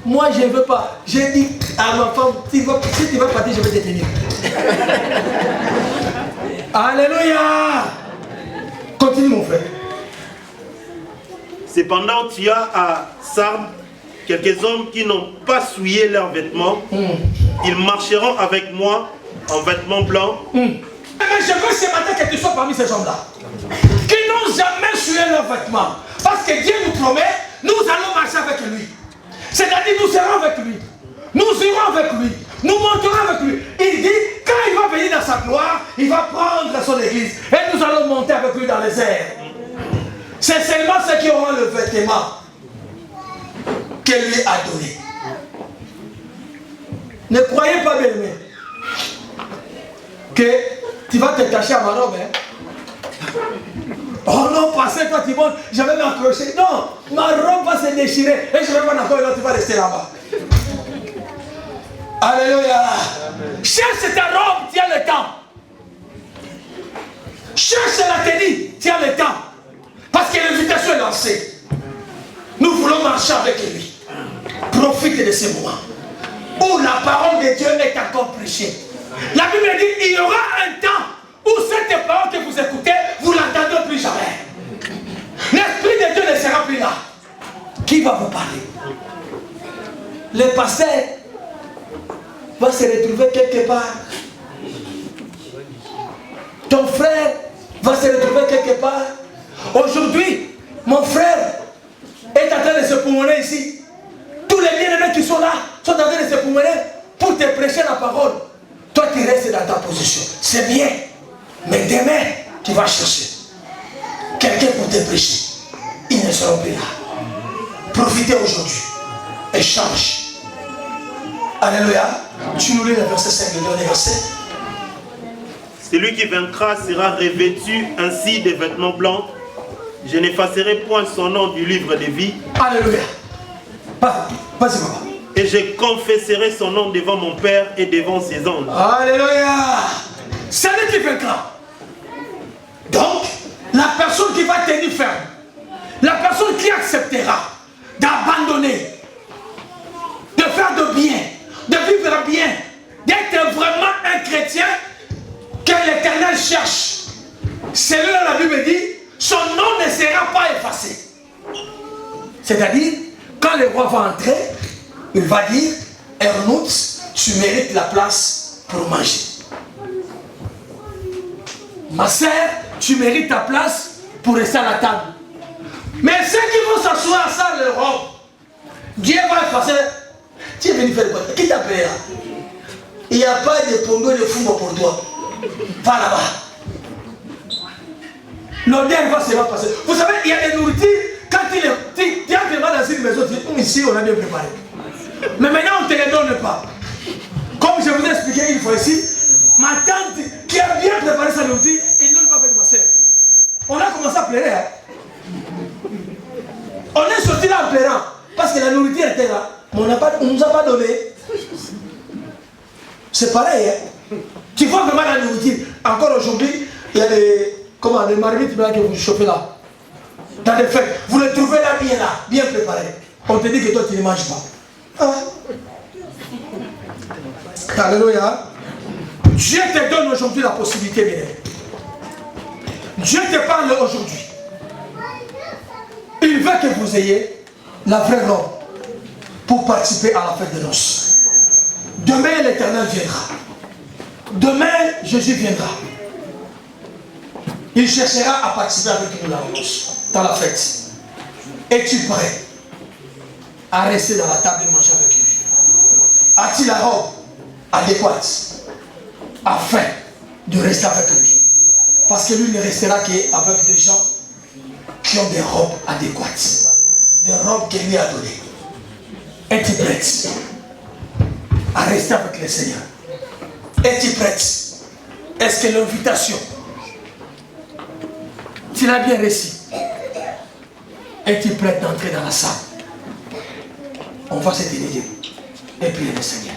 Speaker 3: Moi, je ne veux pas. J'ai dit à ma femme, si tu vas partir, je vais te tenir. Alléluia. Continue, mon frère.
Speaker 1: Cependant, tu as à Sardes quelques hommes qui n'ont pas souillé leurs vêtements. Ils marcheront avec moi en vêtements blancs.
Speaker 3: Mais je veux ce matin que tu sois parmi ces hommes-là. Qui n'ont jamais souillé leurs vêtements. Parce que Dieu nous promet, nous allons marcher avec lui. C'est-à-dire, nous serons avec lui. Nous irons avec lui. Nous monterons avec lui. Il dit, quand il va venir dans sa gloire, il va prendre son église. Et nous allons monter avec lui dans les airs. C'est seulement ceux qui auront le vêtement qu'elle lui a donné. Ne croyez pas, bien aimé, que tu vas te cacher à ma robe. Oh non, passez toi, tu montes, je vais m'accrocher. Non, ma robe va se déchirer et je vais m'en encore et tu vas rester là-bas. Alléluia. Cherche ta robe, tiens le temps. Cherche la tenue, tiens le temps. Parce que l'invitation est lancée. Nous voulons marcher avec lui. Profite de ce moment où la parole de Dieu est encore prêchée. La Bible dit il y aura un temps où cette parole que vous écoutez, vous ne l'entendrez plus jamais. L'Esprit de Dieu ne sera plus là. Qui va vous parler? Le pasteur va se retrouver quelque part. Ton frère va se retrouver quelque part. Aujourd'hui, mon frère est en train de se promener ici. Tous les bien-aimés qui sont là sont en train de se promener pour te prêcher la parole. Toi, tu restes dans ta position. C'est bien. Mais demain, tu vas chercher quelqu'un pour te prêcher. Ils ne seront plus là. Profitez aujourd'hui et change. Alléluia. Tu nous lis le verset 5, le dernier verset.
Speaker 1: Celui qui vaincra sera revêtu ainsi des vêtements blancs. Je n'effacerai point son nom du livre de vie.
Speaker 3: Alléluia. Vas-y, papa.
Speaker 1: Et je confesserai son nom devant mon Père et devant ses anges.
Speaker 3: Alléluia. C'est lui qui vaincra. Donc, la personne qui va tenir ferme, la personne qui acceptera d'abandonner, de faire de bien, de vivre bien, d'être vraiment un chrétien, que l'Éternel cherche, celui-là, la Bible dit, son nom ne sera pas effacé. C'est-à-dire, quand le roi va entrer, il va dire, Ernout, tu mérites la place pour manger. Ma sœur, tu mérites ta place pour rester à la table. Mais ceux qui vont s'asseoir sans le robe, Dieu va effacer. Tu es venu faire quoi? Qui t'a payé là? Il n'y a pas de pongo de fumbo pour toi. Va là-bas. L'odeur va se passer. Vous savez, il y a des nourritures, quand tu entres dans une maison, tu dis, ici on a bien préparé. Mais maintenant on ne te les donne pas. Comme je vous ai expliqué une fois ici, ma tante qui a bien préparé sa nourriture, elle ne l'a pas fait de ma soeur. On a commencé à pleurer. Hein? On est sorti là en pleurant. Parce que la nourriture était là. Mais on ne nous a pas donné. C'est pareil. Hein? Tu vois vraiment la nourriture. Encore aujourd'hui, il y a des marmites que vous chauffez là. Dans les fêtes. Vous les trouvez là, bien préparés. On te dit que toi tu ne manges pas. Ah. Alléluia. Dieu te donne aujourd'hui la possibilité, bien. Dieu te parle aujourd'hui. Il veut que vous ayez la vraie robe pour participer à la fête de noces. Demain, l'Éternel viendra. Demain, Jésus viendra. Il cherchera à participer avec nous dans la fête. Es-tu prêt à rester dans la table et manger avec lui? As-tu la robe adéquate afin de rester avec lui? Parce que lui ne restera qu'avec des gens qui ont des robes adéquates, des robes qu'il lui a données. Es-tu prête à rester avec le Seigneur? Es-tu prête? Est-ce que l'invitation, tu l'as bien reçue? Es-tu prête d'entrer dans la salle? On va se diriger et prier le Seigneur.